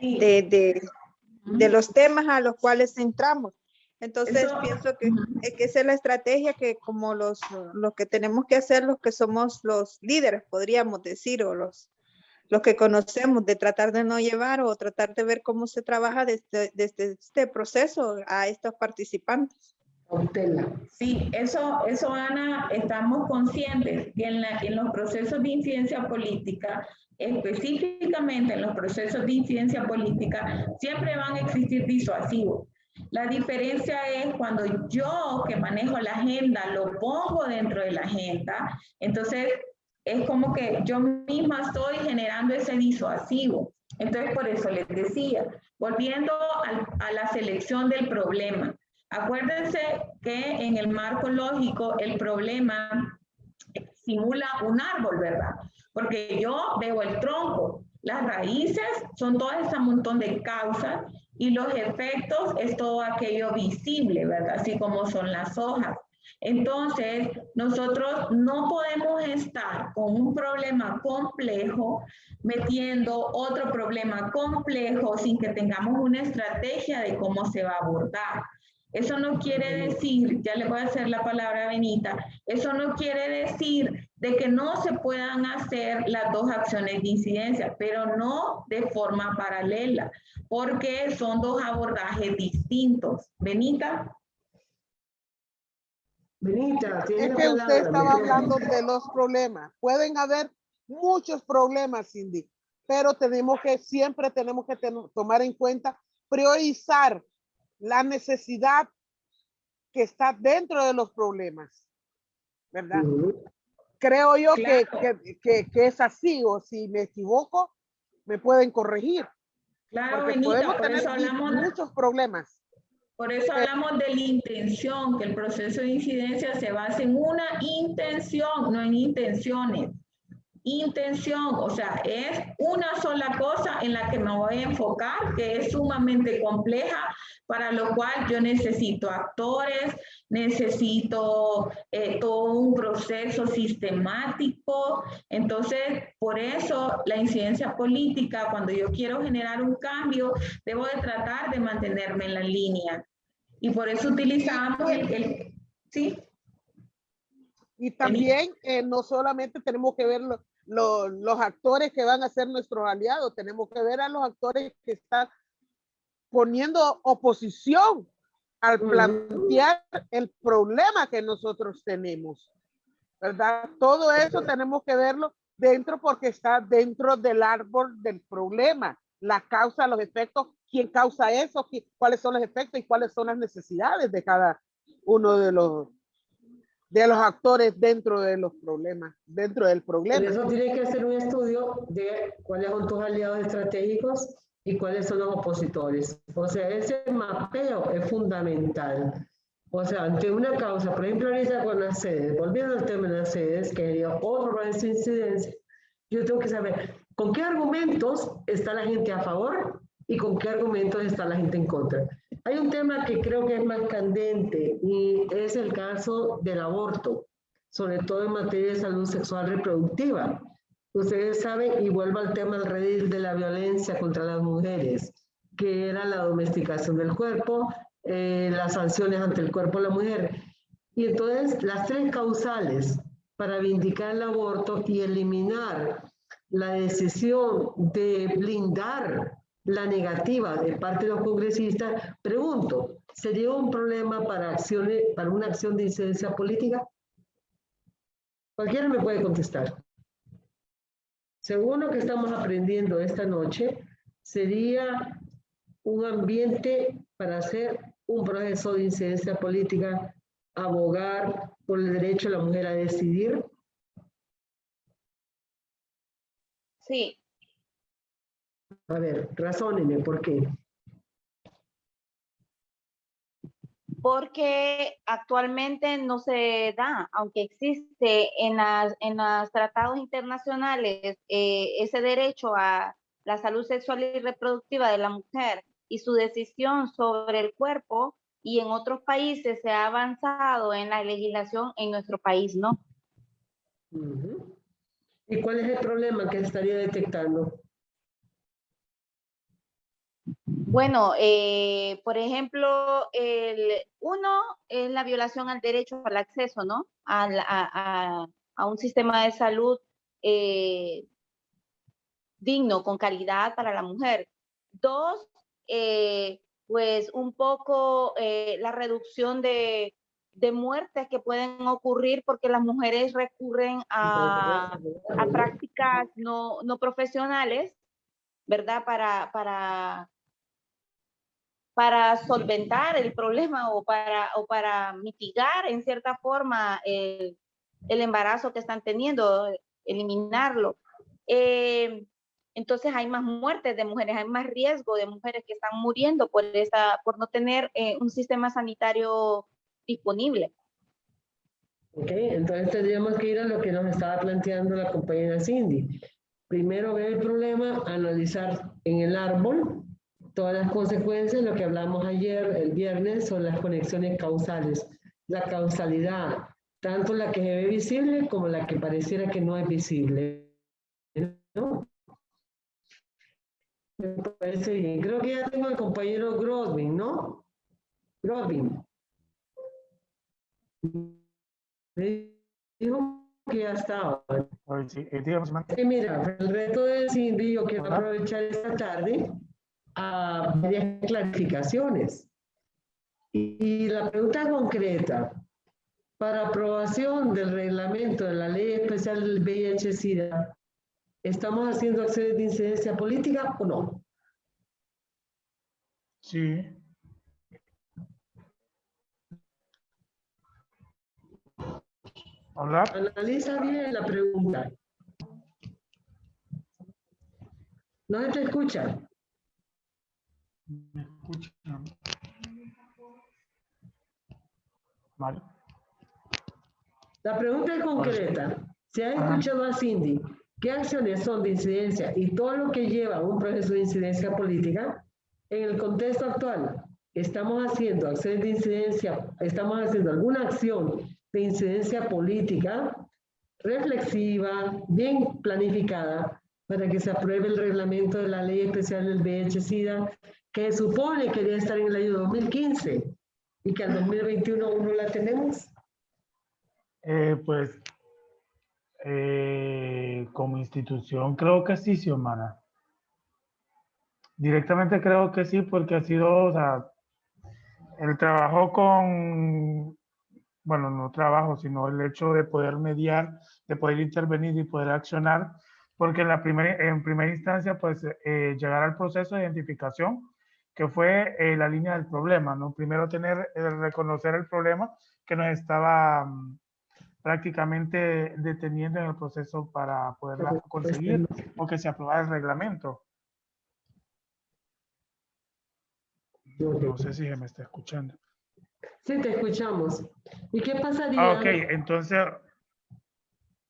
de los temas a los cuales entramos. Entonces pienso que esa es la estrategia que como los que tenemos que hacer, los que somos los líderes, podríamos decir, o los que conocemos, de tratar de no llevar o tratar de ver cómo se trabaja desde este proceso a estos participantes. Sí, eso Ana, estamos conscientes que en los procesos de incidencia política, específicamente en los procesos de incidencia política, siempre van a existir disuasivos. La diferencia es cuando yo, que manejo la agenda, lo pongo dentro de la agenda, entonces es como que yo misma estoy generando ese disuasivo. Entonces, por eso les decía, volviendo a la selección del problema, acuérdense que en el marco lógico el problema simula un árbol, ¿verdad? Porque yo veo el tronco, las raíces son todo ese montón de causas Y los efectos es todo aquello visible, ¿verdad? Así como son las hojas. Entonces, nosotros no podemos estar con un problema complejo metiendo otro problema complejo sin que tengamos una estrategia de cómo se va a abordar. Eso no quiere decir, ya le voy a hacer la palabra a Benita, eso no quiere decir de que no se puedan hacer las dos acciones de incidencia, pero no de forma paralela, porque son dos abordajes distintos. Benita. Benita, Es tiene la que usted palabra. estaba hablando de los problemas. Pueden haber muchos problemas, Cindy, pero siempre tenemos que tomar en cuenta, priorizar la necesidad que está dentro de los problemas, ¿verdad? Creo yo Claro. que es así, o si me equivoco, me pueden corregir. Claro, Porque Benita, podemos por tener eso hablamos, muchos problemas. por eso hablamos de la intención, que el proceso de incidencia se basa en una intención, no en intenciones. Intención, o sea, es una sola cosa en la que me voy a enfocar, que es sumamente compleja, para lo cual yo necesito actores, necesito todo un proceso sistemático. Entonces, por eso la incidencia política, cuando yo quiero generar un cambio, debo de tratar de mantenerme en la línea. Y por eso utilizamos ¿sí? Y también no solamente tenemos que ver los actores que van a ser nuestros aliados, tenemos que ver a los actores que están poniendo oposición al plantear el problema que nosotros tenemos, ¿verdad? Todo eso tenemos que verlo dentro, porque está dentro del árbol del problema, la causa, los efectos, quién causa eso, cuáles son los efectos y cuáles son las necesidades de cada uno de los actores dentro de los problemas, dentro del problema. Por eso tiene que hacer un estudio de cuáles son tus aliados estratégicos y cuáles son los opositores. O sea, ese mapeo es fundamental. O sea, ante una causa, por ejemplo, ahorita con las sedes, volviendo al tema de las sedes, que sería otro de esa incidencia, yo tengo que saber con qué argumentos está la gente a favor y con qué argumentos está la gente en contra. Hay un tema que creo que es más candente y es el caso del aborto, sobre todo en materia de salud sexual reproductiva. Ustedes saben, y vuelvo al tema del redil de la violencia contra las mujeres, que era la domesticación del cuerpo, las sanciones ante el cuerpo de la mujer. Y entonces las tres causales para vindicar el aborto y eliminar la decisión de blindar la negativa de parte de los congresistas, pregunto, ¿sería un problema para una acción de incidencia política? Cualquiera me puede contestar. Según lo que estamos aprendiendo esta noche, sería un ambiente para hacer un proceso de incidencia política, abogar por el derecho de la mujer a decidir. Sí. A ver, razónenme, ¿por qué? Porque actualmente no se da, aunque existe en los tratados internacionales ese derecho a la salud sexual y reproductiva de la mujer y su decisión sobre el cuerpo, y en otros países se ha avanzado en la legislación, en nuestro país no. ¿Y cuál es el problema que estaría detectando? Bueno, por ejemplo, uno es la violación al derecho al acceso, ¿no? A un sistema de salud digno, con calidad para la mujer. Dos, pues un poco la reducción de muertes que pueden ocurrir porque las mujeres recurren a prácticas no profesionales, ¿verdad? Para solventar el problema o para mitigar en cierta forma el embarazo que están teniendo, eliminarlo. Entonces hay más muertes de mujeres, hay más riesgo de mujeres que están muriendo por no tener un sistema sanitario disponible. Ok, entonces tendríamos que ir a lo que nos estaba planteando la compañera Cindy. Primero ver el problema, analizar en el árbol todas las consecuencias, lo que hablamos ayer, el viernes, son las conexiones causales. La causalidad, tanto la que se ve visible como la que pareciera que no es visible, ¿no? Me parece bien. Creo que ya tengo al compañero Grodwin, ¿no? Grodwin. Me dijo que ya estaba. Sí, dígame, Sí, mira, el reto de Cindy, yo quiero aprovechar esta tarde a varias clarificaciones. Y la pregunta concreta, para aprobación del reglamento de la Ley Especial del VIH-Sida, ¿estamos haciendo acciones de incidencia política o no? Sí. Hola. Analiza bien la pregunta. ¿No se te escucha? Me escuchan. Vale. La pregunta es concreta. Si has escuchado a Cindy, ¿qué acciones son de incidencia y todo lo que lleva a un proceso de incidencia política? En el contexto actual, ¿estamos haciendo acciones de incidencia, estamos haciendo alguna acción de incidencia política reflexiva, bien planificada, para que se apruebe el reglamento de la Ley Especial del VIH-Sida, que se supone que debe estar en el año 2015 y que al 2021 aún no la tenemos? Pues como institución creo que sí, Xiomara. Directamente creo que sí, porque ha sido, o sea, el trabajo con, bueno, no trabajo, sino el hecho de poder mediar, de poder intervenir y poder accionar, porque en primera instancia, pues, llegar al proceso de identificación, que fue la línea del problema, ¿no? Primero reconocer el problema que nos estaba prácticamente deteniendo en el proceso para poderla conseguir o que se aprobara el reglamento. No sé si se me está escuchando. Sí, te escuchamos. ¿Y qué pasaría? Ok, entonces,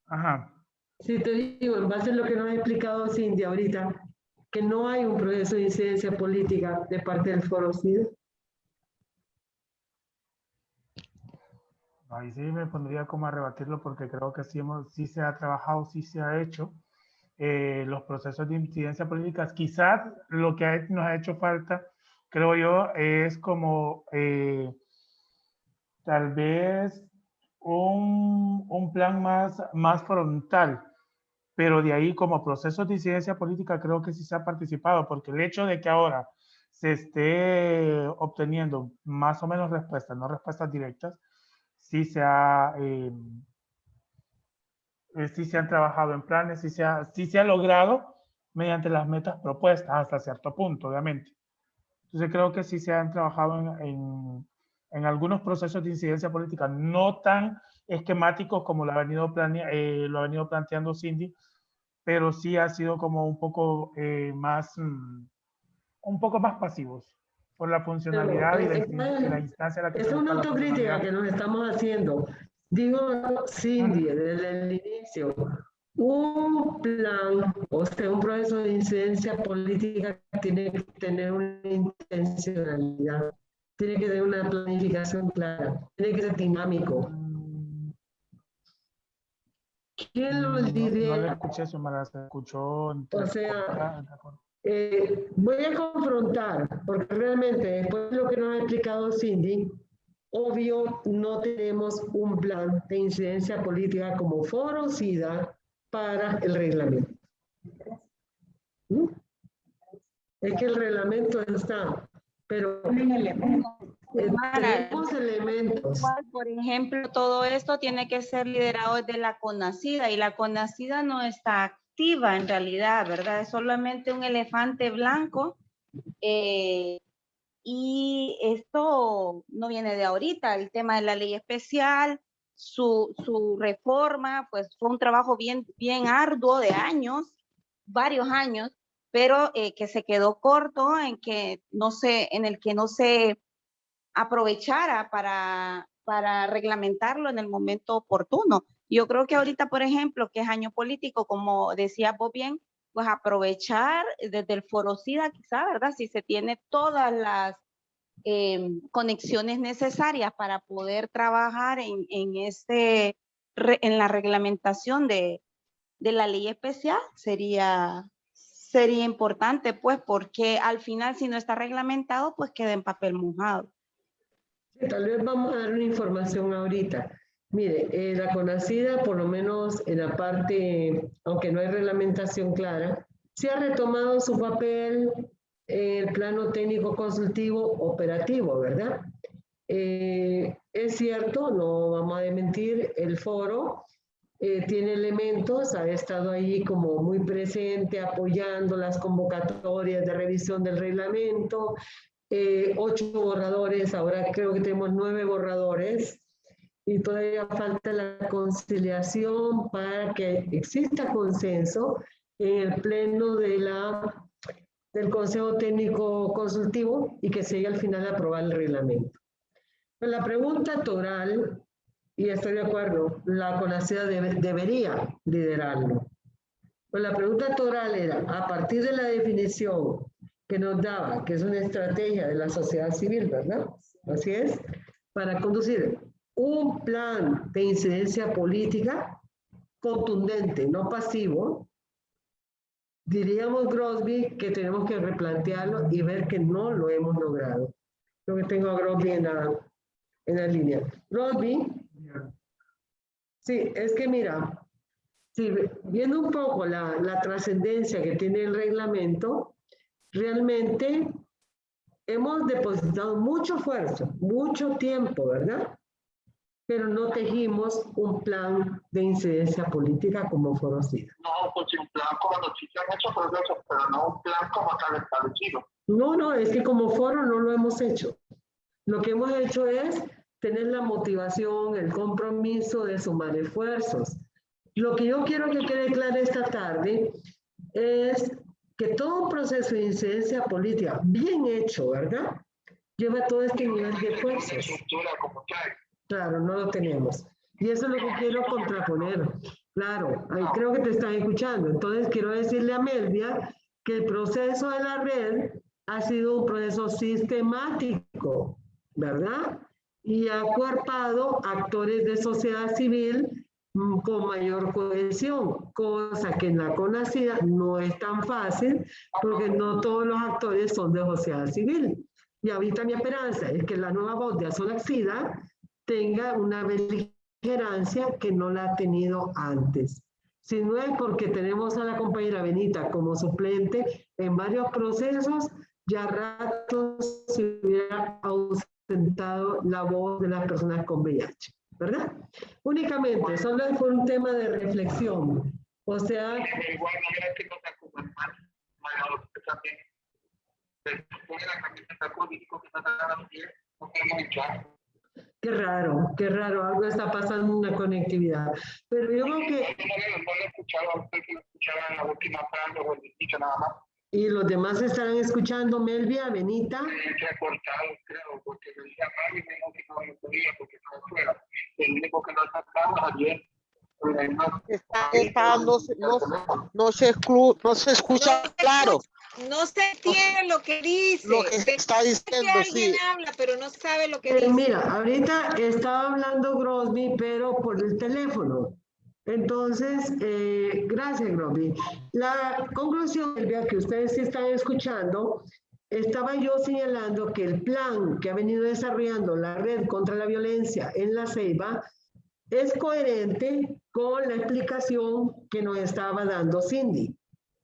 ajá. Si te digo, en base a lo que nos ha explicado Cindy ahorita, que no hay un proceso de incidencia política de parte del Foro SIDA. Ahí sí me pondría como a rebatirlo porque creo que sí se ha trabajado, sí se ha hecho los procesos de incidencia política. Quizás lo que nos ha hecho falta, creo yo, es como tal vez un plan más frontal, pero de ahí como procesos de incidencia política creo que sí se ha participado, porque el hecho de que ahora se esté obteniendo más o menos respuestas, no respuestas directas, sí se han trabajado en planes, sí se ha logrado mediante las metas propuestas hasta cierto punto, obviamente. Entonces creo que sí se han trabajado en algunos procesos de incidencia política, no tan esquemáticos como lo ha venido planteando Cindy, pero sí ha sido como un poco más pasivos por la funcionalidad y la instancia a la que es una autocrítica que nos estamos haciendo. Digo, Cindy, desde el inicio, un plan, o sea, un proceso de incidencia política tiene que tener una intencionalidad, tiene que tener una planificación clara, tiene que ser dinámico. ¿Quién lo lidera? No le escuché, Xiomara, se escuchó. O sea, voy a confrontar, porque realmente después de lo que nos ha explicado Cindy, obvio no tenemos un plan de incidencia política como Foro SIDA para el reglamento. ¿Mm? Es que el reglamento está, pero tenemos elementos. Por ejemplo, todo esto tiene que ser liderado desde la CONACIDA y la CONACIDA no está activa en realidad, ¿verdad? Es solamente un elefante blanco y esto no viene de ahorita. El tema de la ley especial, su reforma, pues fue un trabajo bien arduo de años, varios años, pero que se quedó corto en el que no se aprovechara para reglamentarlo en el momento oportuno. Yo creo que ahorita, por ejemplo, que es año político, como decía vos bien, pues aprovechar desde el Foro SIDA quizá, ¿verdad? Si se tiene todas las conexiones necesarias para poder trabajar en la reglamentación de la ley especial, sería importante, pues, porque al final si no está reglamentado, pues queda en papel mojado. Sí, tal vez vamos a dar una información ahorita. Mire, la CONACYDA, por lo menos en la parte, aunque no hay reglamentación clara, sí ha retomado su papel en el plano técnico consultivo operativo, ¿verdad? Es cierto, no vamos a desmentir, el foro tiene elementos, ha estado ahí como muy presente, apoyando las convocatorias de revisión del reglamento, 8 borradores, ahora creo que tenemos 9 borradores, y todavía falta la conciliación para que exista consenso en el pleno del Consejo Técnico Consultivo y que se llegue al final a aprobar el reglamento. Pues la pregunta toral, y estoy de acuerdo, la CONACYDA debería liderarlo. Pues la pregunta toral era, a partir de la definición que nos daba, que es una estrategia de la sociedad civil, ¿verdad? Así es, para conducir un plan de incidencia política contundente, no pasivo, diríamos, Grosby, que tenemos que replantearlo y ver que no lo hemos logrado. Creo que tengo a Grosby en la línea. Grosby, sí, es que mira, sí, viendo un poco la trascendencia que tiene el reglamento, realmente hemos depositado mucho esfuerzo, mucho tiempo, ¿verdad? Pero no tejimos un plan de incidencia política como Foro SIDA. No, pues un plan como los sí se han hecho procesos, pero no un plan como tal establecido. No, es que como foro no lo hemos hecho. Lo que hemos hecho es tener la motivación, el compromiso de sumar esfuerzos. Lo que yo quiero que quede claro esta tarde es que todo un proceso de incidencia política bien hecho, ¿verdad? Lleva todo este nivel de esfuerzos. Claro, no lo tenemos. Y eso es lo que quiero contraponer. Claro, ahí creo que te están escuchando. Entonces quiero decirle a Melvia que el proceso de la red ha sido un proceso sistemático, ¿verdad? Y ha acuerpado actores de sociedad civil con mayor cohesión, cosa que en la CONACYDA no es tan fácil porque no todos los actores son de sociedad civil. Y ahorita mi esperanza es que la nueva voz de ASOLACIDA tenga una beligerancia que no la ha tenido antes. Si no es porque tenemos a la compañera Benita como suplente en varios procesos, ya rato se hubiera ausentado la voz de las personas con VIH, ¿verdad? Únicamente, solo fue un tema de reflexión. O sea... Qué raro, algo está pasando en la conectividad. Pero yo creo que... Y los demás estarán escuchando, Melvia, Benita. No se escucha claro. No se entiende lo que dice. Lo que está diciendo, que alguien sí. habla, pero no sabe lo que dice. Mira, ahorita estaba hablando Grosby, pero por el teléfono. Entonces, gracias, Grosby. La conclusión que ustedes están escuchando, estaba yo señalando que el plan que ha venido desarrollando la Red contra la Violencia en La Ceiba es coherente con la explicación que nos estaba dando Cindy.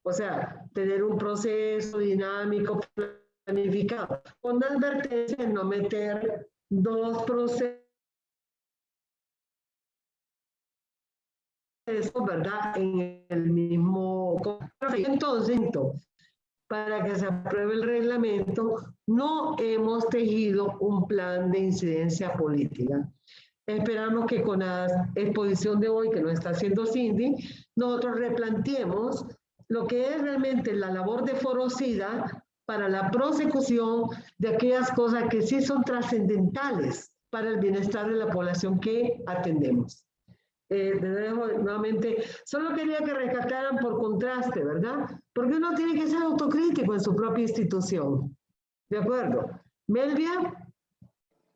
O sea, tener un proceso dinámico, planificado, con advertencia de no meter dos procesos, ¿verdad?, en el mismo... Entonces, para que se apruebe el reglamento, no hemos tejido un plan de incidencia política. Esperamos que con la exposición de hoy que nos está haciendo Cindy, nosotros replanteemos lo que es realmente la labor de Foro SIDA para la prosecución de aquellas cosas que sí son trascendentales para el bienestar de la población que atendemos. te dejo nuevamente. Solo quería que rescataran por contraste, ¿verdad? Porque uno tiene que ser autocrítico en su propia institución. ¿De acuerdo? Melvia.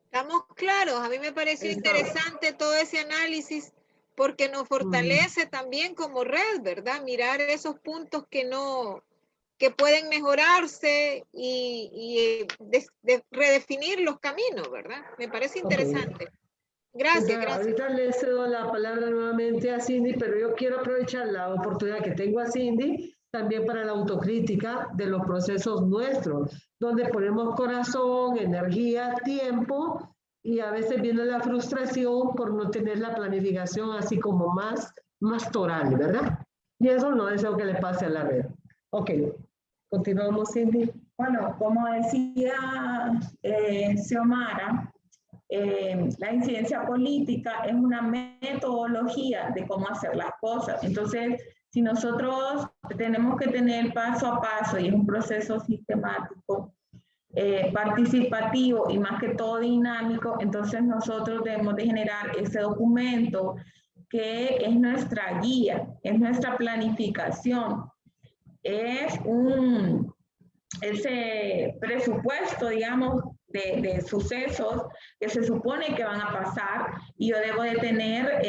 Estamos claros, a mí me pareció interesante todo ese análisis porque nos fortalece también como red, ¿verdad? Mirar esos puntos que pueden mejorarse y redefinir los caminos, ¿verdad? Me parece interesante. Gracias, gracias. Ahorita le cedo la palabra nuevamente a Cindy, pero yo quiero aprovechar la oportunidad que tengo a Cindy también para la autocrítica de los procesos nuestros, donde ponemos corazón, energía, tiempo, y a veces viene la frustración por no tener la planificación así como más toral, ¿verdad? Y eso no deseo que le pase a la red. Ok, continuamos, Cindy. Bueno, como decía Xiomara, la incidencia política es una metodología de cómo hacer las cosas. Entonces, si nosotros tenemos que tener paso a paso y es un proceso sistemático, participativo y más que todo dinámico, entonces nosotros debemos de generar ese documento que es nuestra guía, es nuestra planificación, es ese presupuesto, digamos, de sucesos que se supone que van a pasar, y yo debo de tener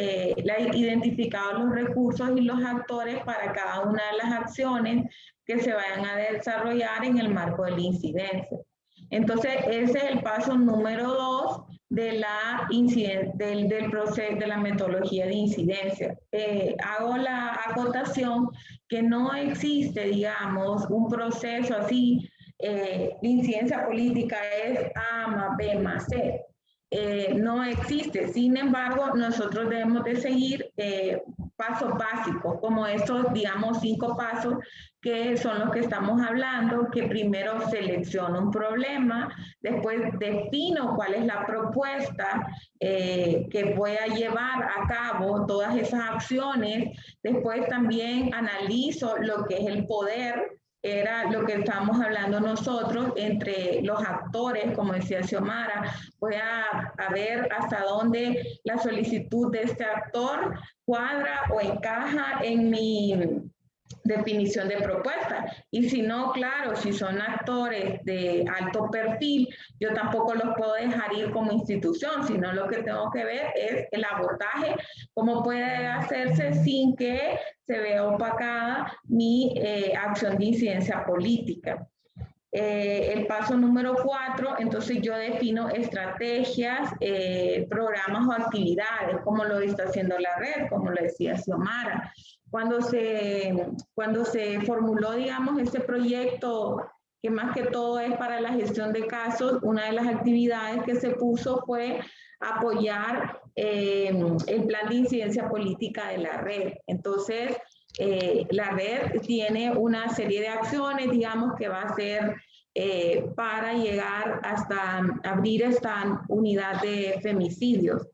identificados los recursos y los actores para cada una de las acciones que se vayan a desarrollar en el marco de la incidencia. Entonces, ese es el paso número 2 del proceso de la metodología de incidencia. Hago la acotación que no existe, digamos, un proceso así. La incidencia política es A más B más C. No existe. Sin embargo, nosotros debemos de seguir pasos básicos, como estos, digamos, 5 pasos que son los que estamos hablando, que primero selecciono un problema, después defino cuál es la propuesta que voy a llevar a cabo, todas esas acciones, después también analizo lo que es el poder, era lo que estábamos hablando nosotros entre los actores, como decía Xiomara. Voy a ver hasta dónde la solicitud de este actor cuadra o encaja en mi definición de propuesta. Y si no, claro, si son actores de alto perfil, yo tampoco los puedo dejar ir como institución, sino lo que tengo que ver es el abordaje, cómo puede hacerse sin que se vea opacada mi acción de incidencia política. El paso número 4, entonces yo defino estrategias, programas o actividades, como lo está haciendo la red, como lo decía Xiomara. Cuando se formuló, digamos, este proyecto, que más que todo es para la gestión de casos, una de las actividades que se puso fue apoyar el plan de incidencia política de la red. Entonces, la red tiene una serie de acciones, digamos, que va a hacer para llegar hasta abrir esta unidad de femicidios.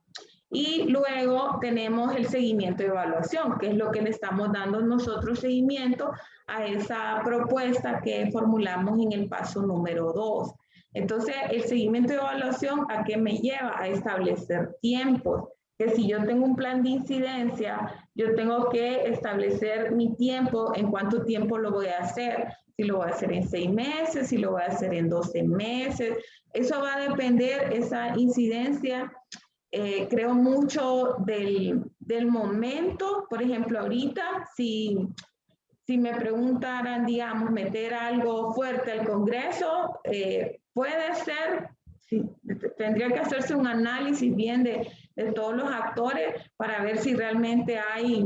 Y luego tenemos el seguimiento y evaluación, que es lo que le estamos dando nosotros seguimiento a esa propuesta que formulamos en el paso número 2. Entonces, el seguimiento y evaluación, ¿a qué me lleva? A establecer tiempos. Que si yo tengo un plan de incidencia, yo tengo que establecer mi tiempo, en cuánto tiempo lo voy a hacer. Si lo voy a hacer en 6 meses, si lo voy a hacer en 12 meses. Eso va a depender, esa incidencia, creo mucho del momento. Por ejemplo, ahorita, si me preguntaran, digamos, meter algo fuerte al Congreso, puede ser, sí, tendría que hacerse un análisis bien de todos los actores para ver si realmente hay,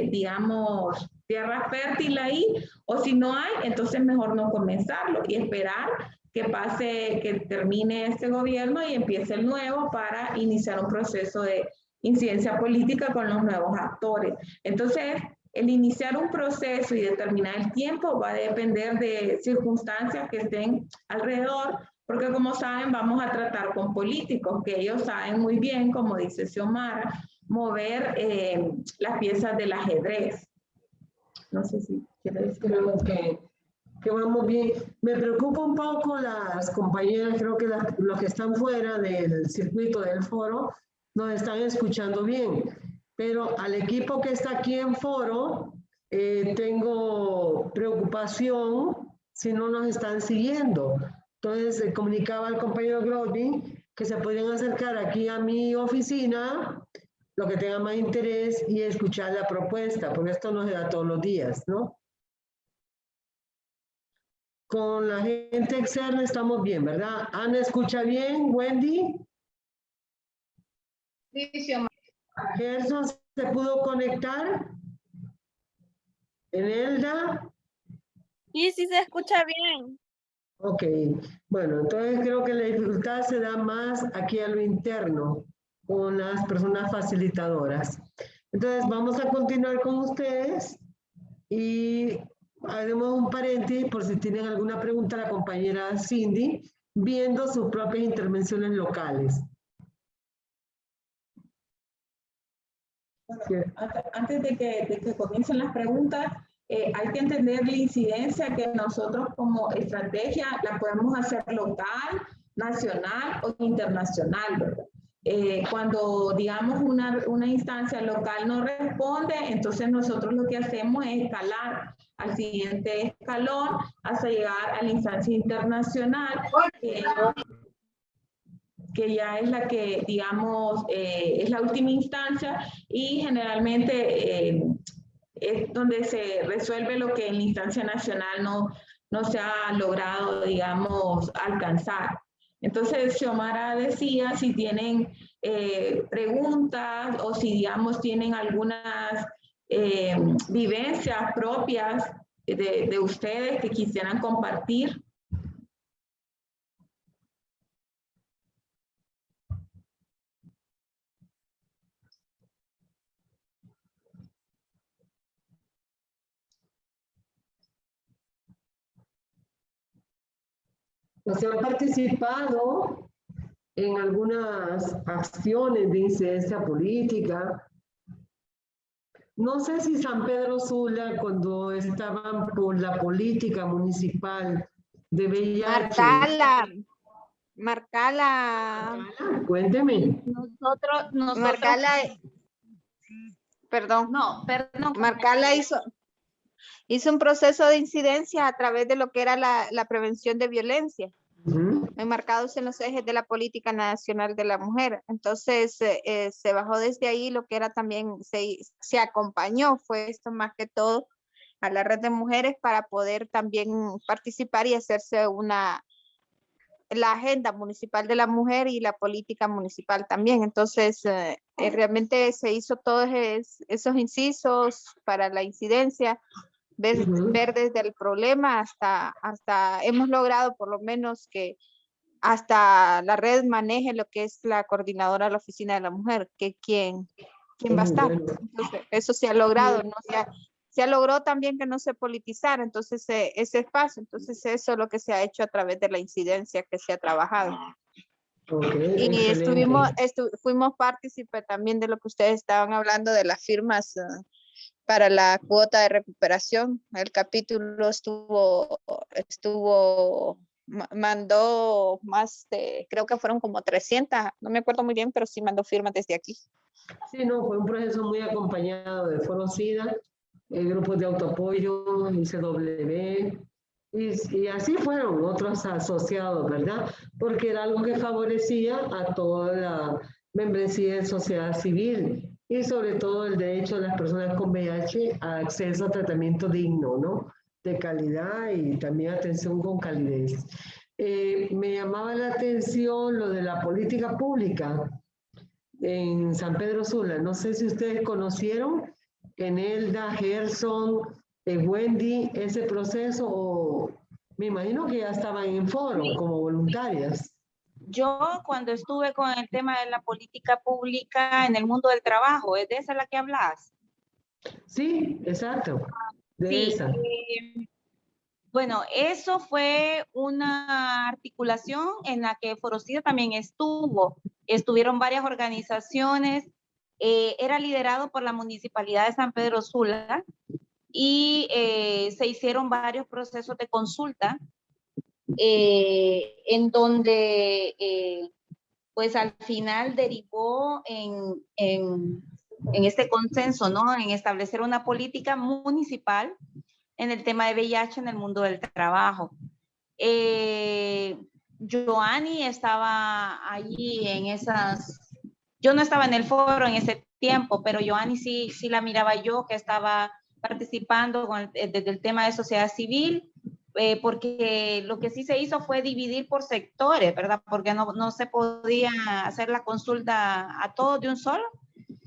digamos, tierra fértil ahí, o si no hay, entonces mejor no comenzarlo y esperar que pase, que termine este gobierno y empiece el nuevo para iniciar un proceso de incidencia política con los nuevos actores. Entonces, el iniciar un proceso y determinar el tiempo va a depender de circunstancias que estén alrededor, porque como saben, vamos a tratar con políticos, que ellos saben muy bien, como dice Xiomara, mover las piezas del ajedrez. No sé si quieres decir. Que vamos bien. Me preocupa un poco las compañeras, creo que los que están fuera del circuito del foro nos están escuchando bien, pero al equipo que está aquí en foro, tengo preocupación si no nos están siguiendo. Entonces, comunicaba al compañero Grodin que se podrían acercar aquí a mi oficina, lo que tenga más interés, y escuchar la propuesta, porque esto no se da todos los días, ¿no? Con la gente externa estamos bien, ¿verdad? Ana, ¿escucha bien? Wendy. Sí, Xiomara. Gerson, ¿se pudo conectar? ¿Enelda? Sí, sí se escucha bien. Ok, bueno, entonces creo que la dificultad se da más aquí a lo interno, con las personas facilitadoras. Entonces vamos a continuar con ustedes y haremos un paréntesis por si tienen alguna pregunta a la compañera Cindy, viendo sus propias intervenciones locales. Bueno, antes de que comiencen las preguntas, hay que entender la incidencia que nosotros como estrategia la podemos hacer local, nacional o internacional, ¿verdad? Cuando, digamos, una instancia local no responde, entonces nosotros lo que hacemos es escalar al siguiente escalón hasta llegar a la instancia internacional, que ya es la que, digamos, es la última instancia y generalmente es donde se resuelve lo que en la instancia nacional no se ha logrado, digamos, alcanzar. Entonces, Xiomara decía si tienen preguntas o si, digamos, tienen algunas vivencias propias de ustedes que quisieran compartir. Se han participado en algunas acciones de incidencia política. No sé si San Pedro Sula, cuando estaban por la política municipal de VIH. Marcala. Cuénteme. Nosotros Marcala, perdón. No, perdón. Marcala hizo un proceso de incidencia a través de lo que era la prevención de violencia, enmarcados en los ejes de la política nacional de la mujer. Entonces, se bajó desde ahí lo que era también, se acompañó, fue esto más que todo, a la red de mujeres para poder también participar y hacerse la agenda municipal de la mujer y la política municipal también. Entonces, realmente se hizo todos esos incisos para la incidencia, ver desde el problema hasta hemos logrado por lo menos que hasta la red maneje lo que es la coordinadora de la oficina de la mujer, que quién va a estar. Entonces, eso se ha logrado, ¿no? Se logró también que no se politizara, entonces ese espacio, entonces eso es lo que se ha hecho a través de la incidencia que se ha trabajado. Y fuimos partícipes también de lo que ustedes estaban hablando de las firmas para la cuota de recuperación. El capítulo mandó más de, creo que fueron como 300, no me acuerdo muy bien, pero sí mandó firmas desde aquí. Sí, no, fue un proceso muy acompañado de Foro SIDA, grupos de autoapoyo, ICW, y así fueron otros asociados, ¿verdad? Porque era algo que favorecía a toda la membresía de sociedad civil y sobre todo el derecho de las personas con VIH a acceso a tratamiento digno, ¿no? De calidad y también atención con calidez. Me llamaba la atención lo de la política pública en San Pedro Sula. No sé si ustedes conocieron, Enelda, Gerson, Wendy, ese proceso, o me imagino que ya estaban en foro como voluntarias. Yo cuando estuve con el tema de la política pública en el mundo del trabajo, ¿es de esa la que hablas? Sí, exacto, de esa. Bueno, eso fue una articulación en la que Foro SIDA también estuvieron varias organizaciones, era liderado por la Municipalidad de San Pedro Sula y se hicieron varios procesos de consulta en donde pues al final derivó en en este consenso, ¿no? En establecer una política municipal en el tema de VIH en el mundo del trabajo. Joanny estaba allí en esas, yo no estaba en el foro en ese tiempo, pero Joanny sí la miraba yo, que estaba participando desde el tema de sociedad civil, porque lo que sí se hizo fue dividir por sectores, ¿verdad? Porque no se podía hacer la consulta a todos de un solo.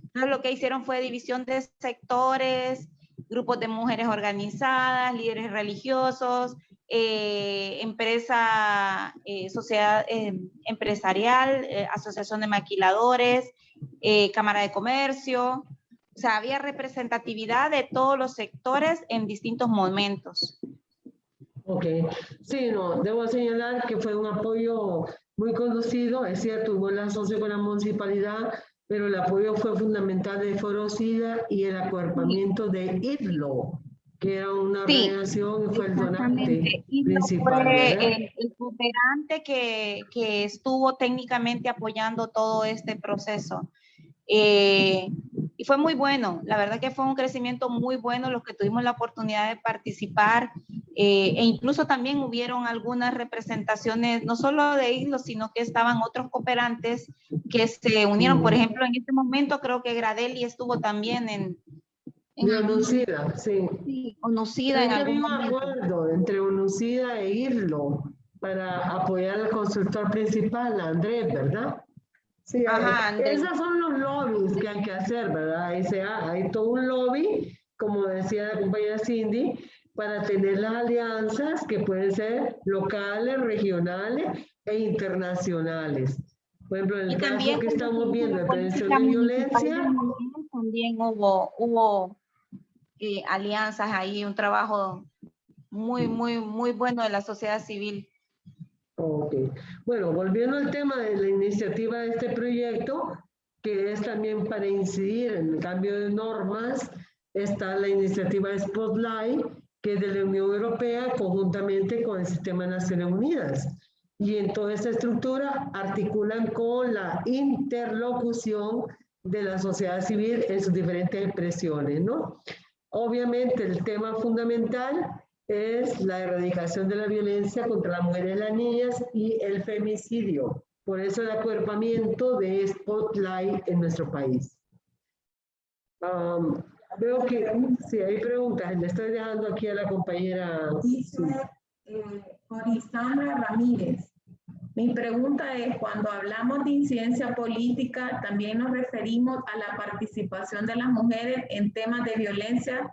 Entonces lo que hicieron fue división de sectores, grupos de mujeres organizadas, líderes religiosos, sociedad empresarial, asociación de maquiladores, cámara de comercio. O sea, había representatividad de todos los sectores en distintos momentos. Ok, sí, no, debo señalar que fue un apoyo muy conducido, es cierto, hubo el asocio con la municipalidad, pero el apoyo fue fundamental de Foro SIDA y el acuerpamiento de IRLO, que era una organización y fue el donante principal. Fue el cooperante que estuvo técnicamente apoyando todo este proceso. Y fue muy bueno, la verdad que fue un crecimiento muy bueno los que tuvimos la oportunidad de participar, e incluso también hubieron algunas representaciones, no solo de ISLO, sino que estaban otros cooperantes que se unieron. Por ejemplo, en este momento creo que Gradeli estuvo también en UNUCIDA, sí. Sí, UNUCIDA en algún momento. Había un acuerdo entre UNUCIDA e IRLO para apoyar al consultor principal, Andrés, ¿verdad? Sí, esos son los lobbies que hay que hacer, ¿verdad? Hay todo un lobby, como decía la compañera Cindy, para tener las alianzas que pueden ser locales, regionales e internacionales. Por ejemplo, en el caso que estamos viendo de prevención de violencia, también hubo alianzas ahí, un trabajo muy bueno de la sociedad civil. Ok. Bueno, volviendo al tema de la iniciativa de este proyecto, que es también para incidir en el cambio de normas, está la iniciativa Spotlight, que es de la Unión Europea, conjuntamente con el Sistema de Naciones Unidas. Y en toda esta estructura articulan con la interlocución de la sociedad civil en sus diferentes expresiones, ¿no? Obviamente el tema fundamental es la erradicación de la violencia contra las mujeres y las niñas y el femicidio. Por eso el acuerpamiento de Spotlight en nuestro país. Veo que si hay preguntas, le estoy dejando aquí a la compañera. Corisandra Ramírez. Mi pregunta es, cuando hablamos de incidencia política, ¿también nos referimos a la participación de las mujeres en temas de violencia,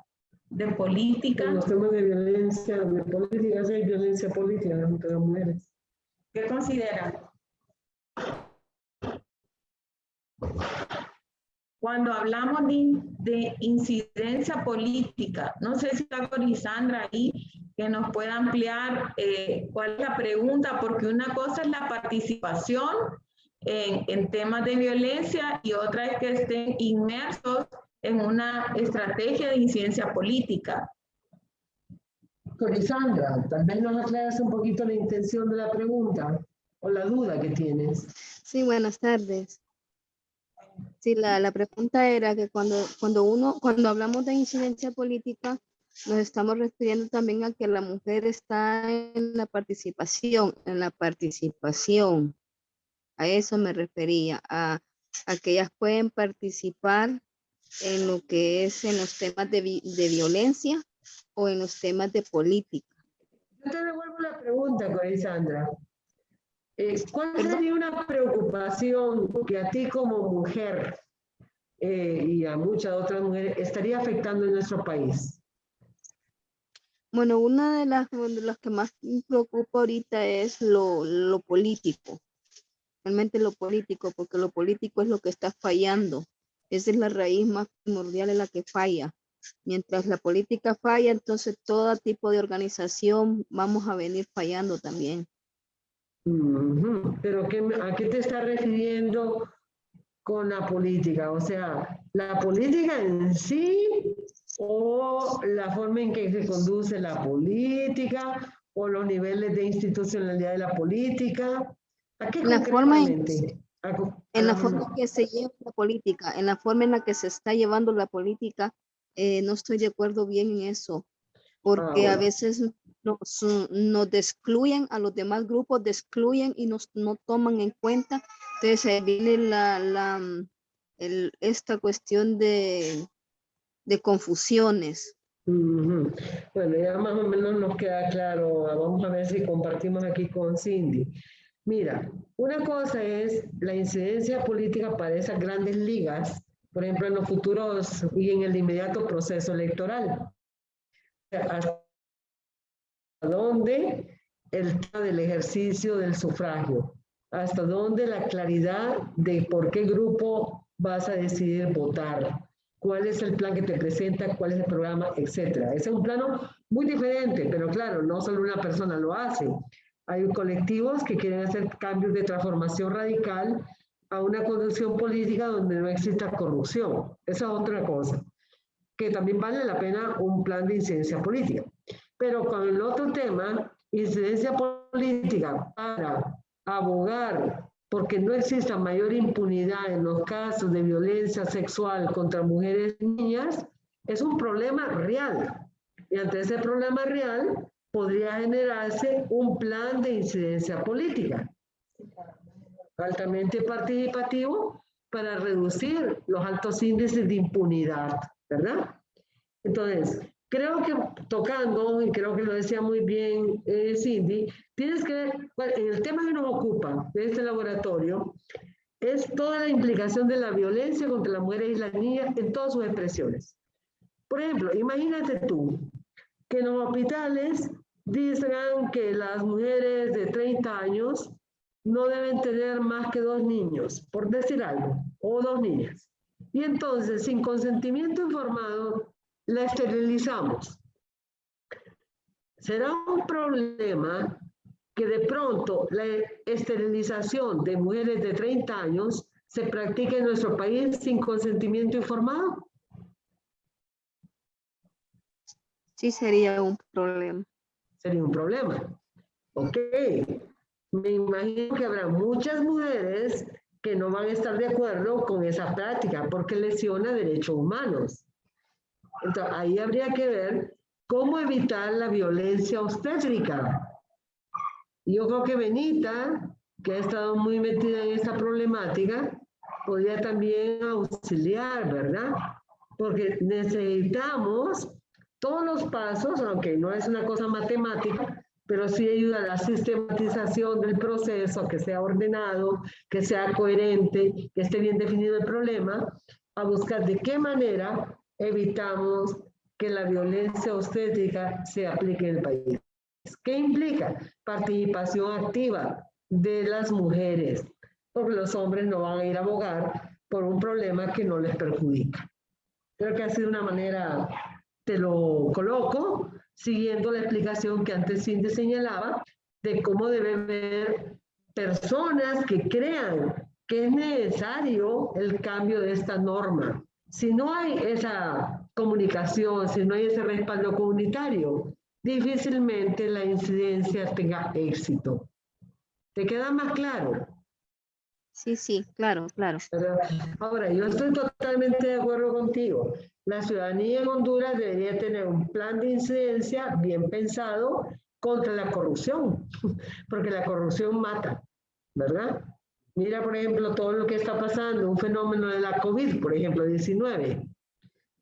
de política? En los temas de violencia, de política, sí hay violencia política contra las mujeres. ¿Qué consideran? Cuando hablamos de incidencia política, no sé si está Corisandra ahí, que nos pueda ampliar cuál es la pregunta, porque una cosa es la participación en temas de violencia y otra es que estén inmersos en una estrategia de incidencia política. Corisandra, tal vez nos aclaras un poquito la intención de la pregunta o la duda que tienes. Sí, buenas tardes. Sí, la pregunta era que cuando hablamos de incidencia política, nos estamos refiriendo también a que la mujer está en la participación. A eso me refería, a que ellas pueden participar en lo que es en los temas de violencia o en los temas de política. Yo te devuelvo la pregunta, Corisandra. ¿Cuál sería una preocupación que a ti como mujer y a muchas otras mujeres estaría afectando en nuestro país? Bueno, una de las que más me preocupa ahorita es lo político. Realmente lo político, porque lo político es lo que está fallando. Esa es la raíz más primordial en la que falla. Mientras la política falla, entonces todo tipo de organización vamos a venir fallando también. Pero ¿a qué te estás refiriendo con la política? O sea, ¿la política en sí o la forma en que se conduce la política o los niveles de institucionalidad de la política? ¿A qué La forma en En la forma en que se lleva la política, en la forma en la que se está llevando la política, no estoy de acuerdo bien en eso, porque a veces nos excluyen, a los demás grupos excluyen y no toman en cuenta. Entonces ahí viene esta cuestión de confusiones. Bueno, ya más o menos nos queda claro. Vamos a ver si compartimos aquí con Cindy. Mira, una cosa es la incidencia política para esas grandes ligas, por ejemplo, en los futuros y en el inmediato proceso electoral. Hasta dónde el tema del ejercicio del sufragio, hasta dónde la claridad de por qué grupo vas a decidir votar, cuál es el plan que te presenta, cuál es el programa, etcétera. Ese es un plano muy diferente, pero claro, no solo una persona lo hace. Hay colectivos que quieren hacer cambios de transformación radical a una conducción política donde no exista corrupción. Esa es otra cosa, que también vale la pena un plan de incidencia política. Pero con el otro tema, incidencia política para abogar porque no exista mayor impunidad en los casos de violencia sexual contra mujeres y niñas, es un problema real. Y ante ese problema real, podría generarse un plan de incidencia política altamente participativo para reducir los altos índices de impunidad, ¿verdad? Entonces, creo que tocando, y creo que lo decía muy bien Cindy, tienes que ver, bueno, en el tema que nos ocupa de este laboratorio, es toda la implicación de la violencia contra las mujeres y las niñas en todas sus expresiones. Por ejemplo, imagínate tú que en los hospitales digan que las mujeres de 30 años no deben tener más que 2 niños, por decir algo, o 2 niñas. Y entonces, sin consentimiento informado, la esterilizamos. Será un problema que de pronto la esterilización de mujeres de 30 años se practique en nuestro país sin consentimiento informado. Sí, sería un problema. Sería un problema. Ok. Me imagino que habrá muchas mujeres que no van a estar de acuerdo con esa práctica porque lesiona derechos humanos. Entonces, ahí habría que ver cómo evitar la violencia obstétrica. Yo creo que Benita, que ha estado muy metida en esta problemática, podría también auxiliar, ¿verdad? Porque necesitamos todos los pasos, aunque no es una cosa matemática, pero sí ayuda a la sistematización del proceso, que sea ordenado, que sea coherente, que esté bien definido el problema, a buscar de qué manera evitamos que la violencia obstétrica se aplique en el país. ¿Qué implica? Participación activa de las mujeres, porque los hombres no van a ir a abogar por un problema que no les perjudica. Creo que ha sido una manera, te lo coloco, siguiendo la explicación que antes Cindy señalaba, de cómo deben ver personas que crean que es necesario el cambio de esta norma. Si no hay esa comunicación, si no hay ese respaldo comunitario, difícilmente la incidencia tenga éxito. ¿Te queda más claro? Sí, sí, claro, claro. Ahora, yo estoy totalmente de acuerdo contigo. La ciudadanía en Honduras debería tener un plan de incidencia bien pensado contra la corrupción, porque la corrupción mata, ¿verdad? Mira, por ejemplo, todo lo que está pasando, un fenómeno de la COVID, por ejemplo, 19,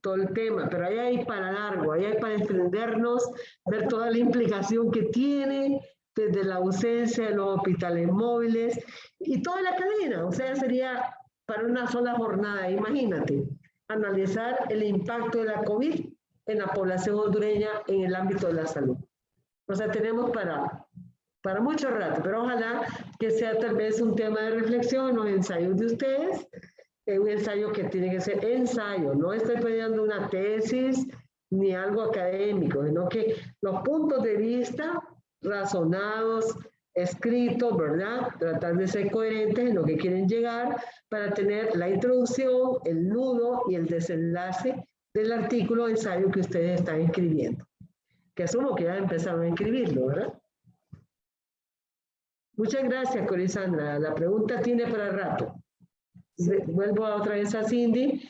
todo el tema, pero ahí hay para largo, ahí hay para extendernos, ver toda la implicación que tiene desde la ausencia de los hospitales móviles y toda la cadena, o sea, sería para una sola jornada, imagínate, analizar el impacto de la COVID en la población hondureña en el ámbito de la salud. O sea, tenemos para mucho rato, pero ojalá que sea tal vez un tema de reflexión en los ensayos de ustedes, un ensayo que tiene que ser ensayo, no estoy pidiendo una tesis ni algo académico, sino que los puntos de vista razonados, escritos, ¿verdad? Tratar de ser coherentes en lo que quieren llegar para tener la introducción, el nudo y el desenlace del artículo de ensayo que ustedes están escribiendo. Que asumo que ya empezaron a escribirlo, ¿verdad? Muchas gracias, Corisandra. La pregunta tiene para rato. Vuelvo otra vez a Cindy.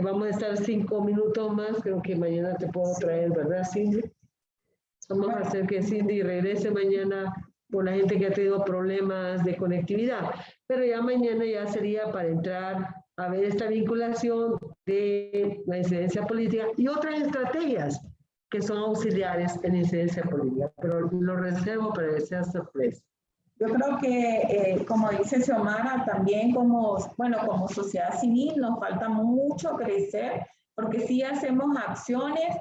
Vamos a estar 5 minutos más. Creo que mañana te puedo traer, ¿verdad, Cindy? Vamos a hacer que Cindy regrese mañana por la gente que ha tenido problemas de conectividad. Pero ya mañana ya sería para entrar a ver esta vinculación de la incidencia política y otras estrategias que son auxiliares en incidencia política. Pero lo reservo para que sea sorpresa. Yo creo que, como dice Xiomara, también como sociedad civil nos falta mucho crecer, porque sí hacemos acciones,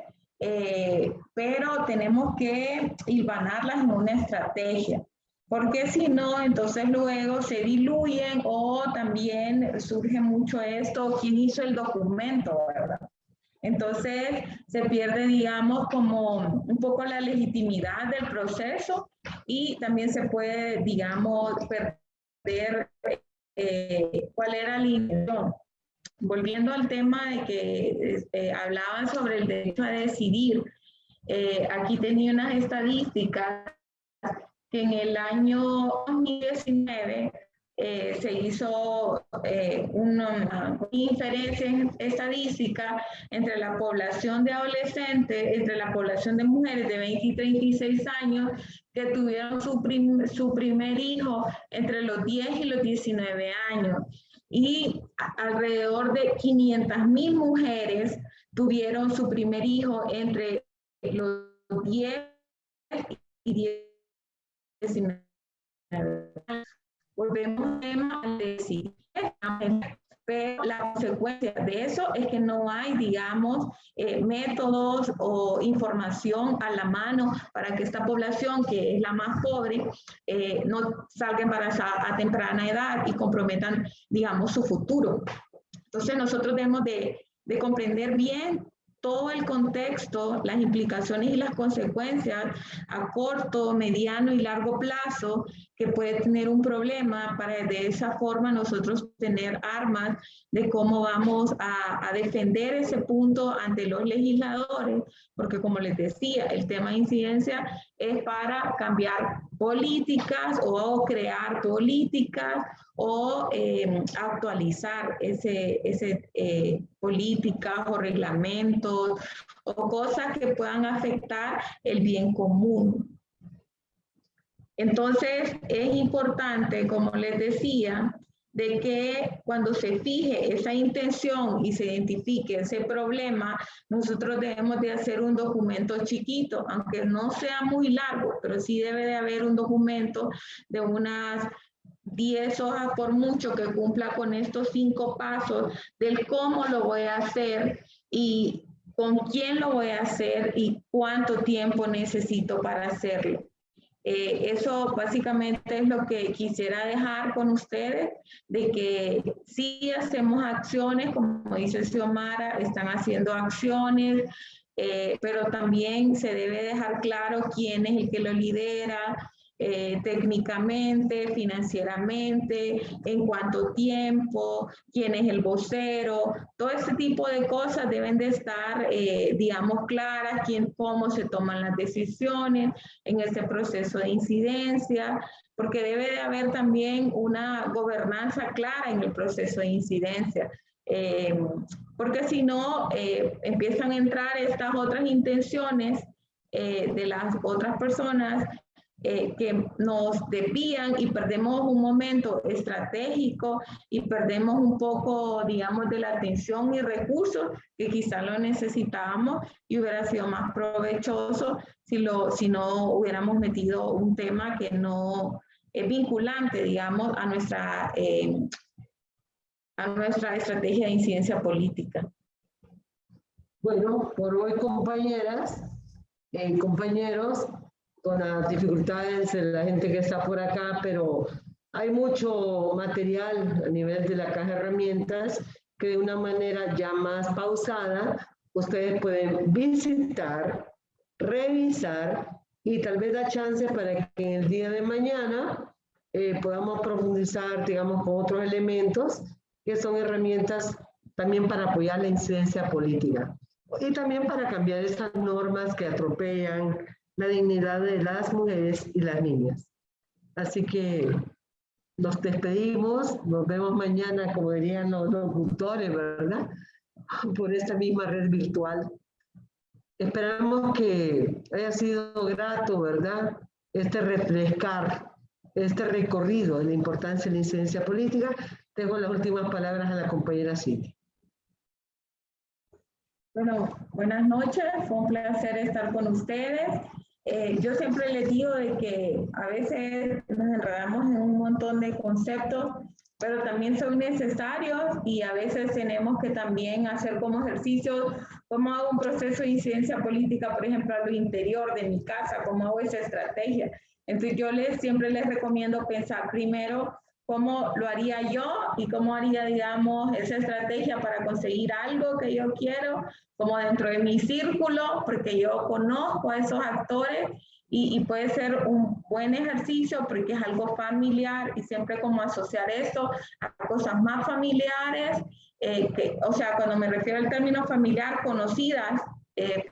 pero tenemos que hilvanarlas en una estrategia, porque si no, entonces luego se diluyen o también surge mucho esto, ¿quién hizo el documento, verdad? Entonces se pierde, digamos, como un poco la legitimidad del proceso y también se puede, digamos, perder cuál era la intención. Volviendo al tema de que hablaban sobre el derecho a decidir, aquí tenía unas estadísticas que en el año 2019 se hizo una inferencia estadística entre la población de adolescentes, entre la población de mujeres de 20 y 36 años que tuvieron su primer hijo entre los 10 y los 19 años. Y alrededor de 500,000 mujeres tuvieron su primer hijo entre los 10 y 19 años. Volvemos al tema de decidir, pero la consecuencia de eso es que no hay, digamos, métodos o información a la mano para que esta población, que es la más pobre, no salga embarazada a temprana edad y comprometan, digamos, su futuro. Entonces nosotros debemos de comprender bien todo el contexto, las implicaciones y las consecuencias a corto, mediano y largo plazo que puede tener un problema para de esa forma nosotros tener armas de cómo vamos a defender ese punto ante los legisladores, porque como les decía, el tema de incidencia es para cambiar políticas o crear políticas o actualizar políticas o reglamentos o cosas que puedan afectar el bien común. Entonces, es importante, como les decía, de que cuando se fije esa intención y se identifique ese problema, nosotros debemos de hacer un documento chiquito, aunque no sea muy largo, pero sí debe de haber un documento de unas 10 hojas por mucho que cumpla con estos 5 pasos del cómo lo voy a hacer y con quién lo voy a hacer y cuánto tiempo necesito para hacerlo. Eso básicamente es lo que quisiera dejar con ustedes, de que sí hacemos acciones, como dice Xiomara, están haciendo acciones, pero también se debe dejar claro quién es el que lo lidera, técnicamente, financieramente, en cuánto tiempo, quién es el vocero, todo ese tipo de cosas deben de estar, digamos, claras, cómo se toman las decisiones en ese proceso de incidencia, porque debe de haber también una gobernanza clara en el proceso de incidencia. Porque si no, empiezan a entrar estas otras intenciones de las otras personas que nos desvían y perdemos un momento estratégico y perdemos un poco, digamos, de la atención y recursos que quizá lo necesitábamos y hubiera sido más provechoso si no hubiéramos metido un tema que no es vinculante, digamos, a nuestra estrategia de incidencia política. Bueno, por hoy, compañeras, compañeros, con las dificultades de la gente que está por acá, pero hay mucho material a nivel de la caja de herramientas que de una manera ya más pausada ustedes pueden visitar, revisar y tal vez da chance para que en el día de mañana podamos profundizar, digamos, con otros elementos que son herramientas también para apoyar la incidencia política y también para cambiar esas normas que atropellan la dignidad de las mujeres y las niñas. Así que nos despedimos, nos vemos mañana, como dirían los locutores, ¿verdad? Por esta misma red virtual. Esperamos que haya sido grato, ¿verdad? Este refrescar, este recorrido de la importancia de la incidencia política. Dejo las últimas palabras a la compañera Cindy. Bueno, buenas noches, fue un placer estar con ustedes. Yo siempre les digo de que a veces nos enredamos en un montón de conceptos, pero también son necesarios y a veces tenemos que también hacer como ejercicios, cómo hago un proceso de incidencia política, por ejemplo, a lo interior de mi casa, cómo hago esa estrategia. Entonces yo siempre les recomiendo pensar primero cómo lo haría yo y cómo haría, digamos, esa estrategia para conseguir algo que yo quiero, como dentro de mi círculo, porque yo conozco a esos actores y puede ser un buen ejercicio porque es algo familiar y siempre como asociar esto a cosas más familiares, o sea, cuando me refiero al término familiar, conocidas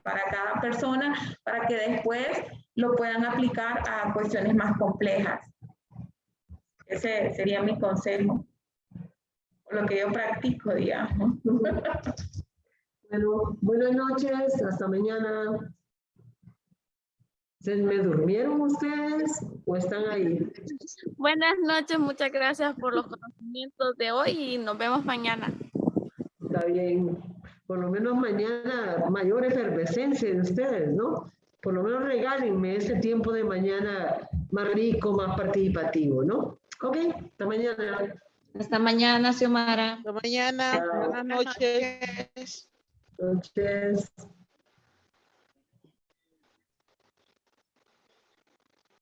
para cada persona, para que después lo puedan aplicar a cuestiones más complejas. Ese sería mi consejo, lo que yo practico, digamos. Bueno, buenas noches, hasta mañana. ¿Se me durmieron ustedes o están ahí? Buenas noches, muchas gracias por los conocimientos de hoy y nos vemos mañana. Está bien. Por lo menos mañana mayor efervescencia de ustedes, ¿no? Por lo menos regálenme ese tiempo de mañana más rico, más participativo, ¿no? Ok, hasta mañana. Hasta mañana, Xiomara. Hasta mañana. Buenas noches. Noches.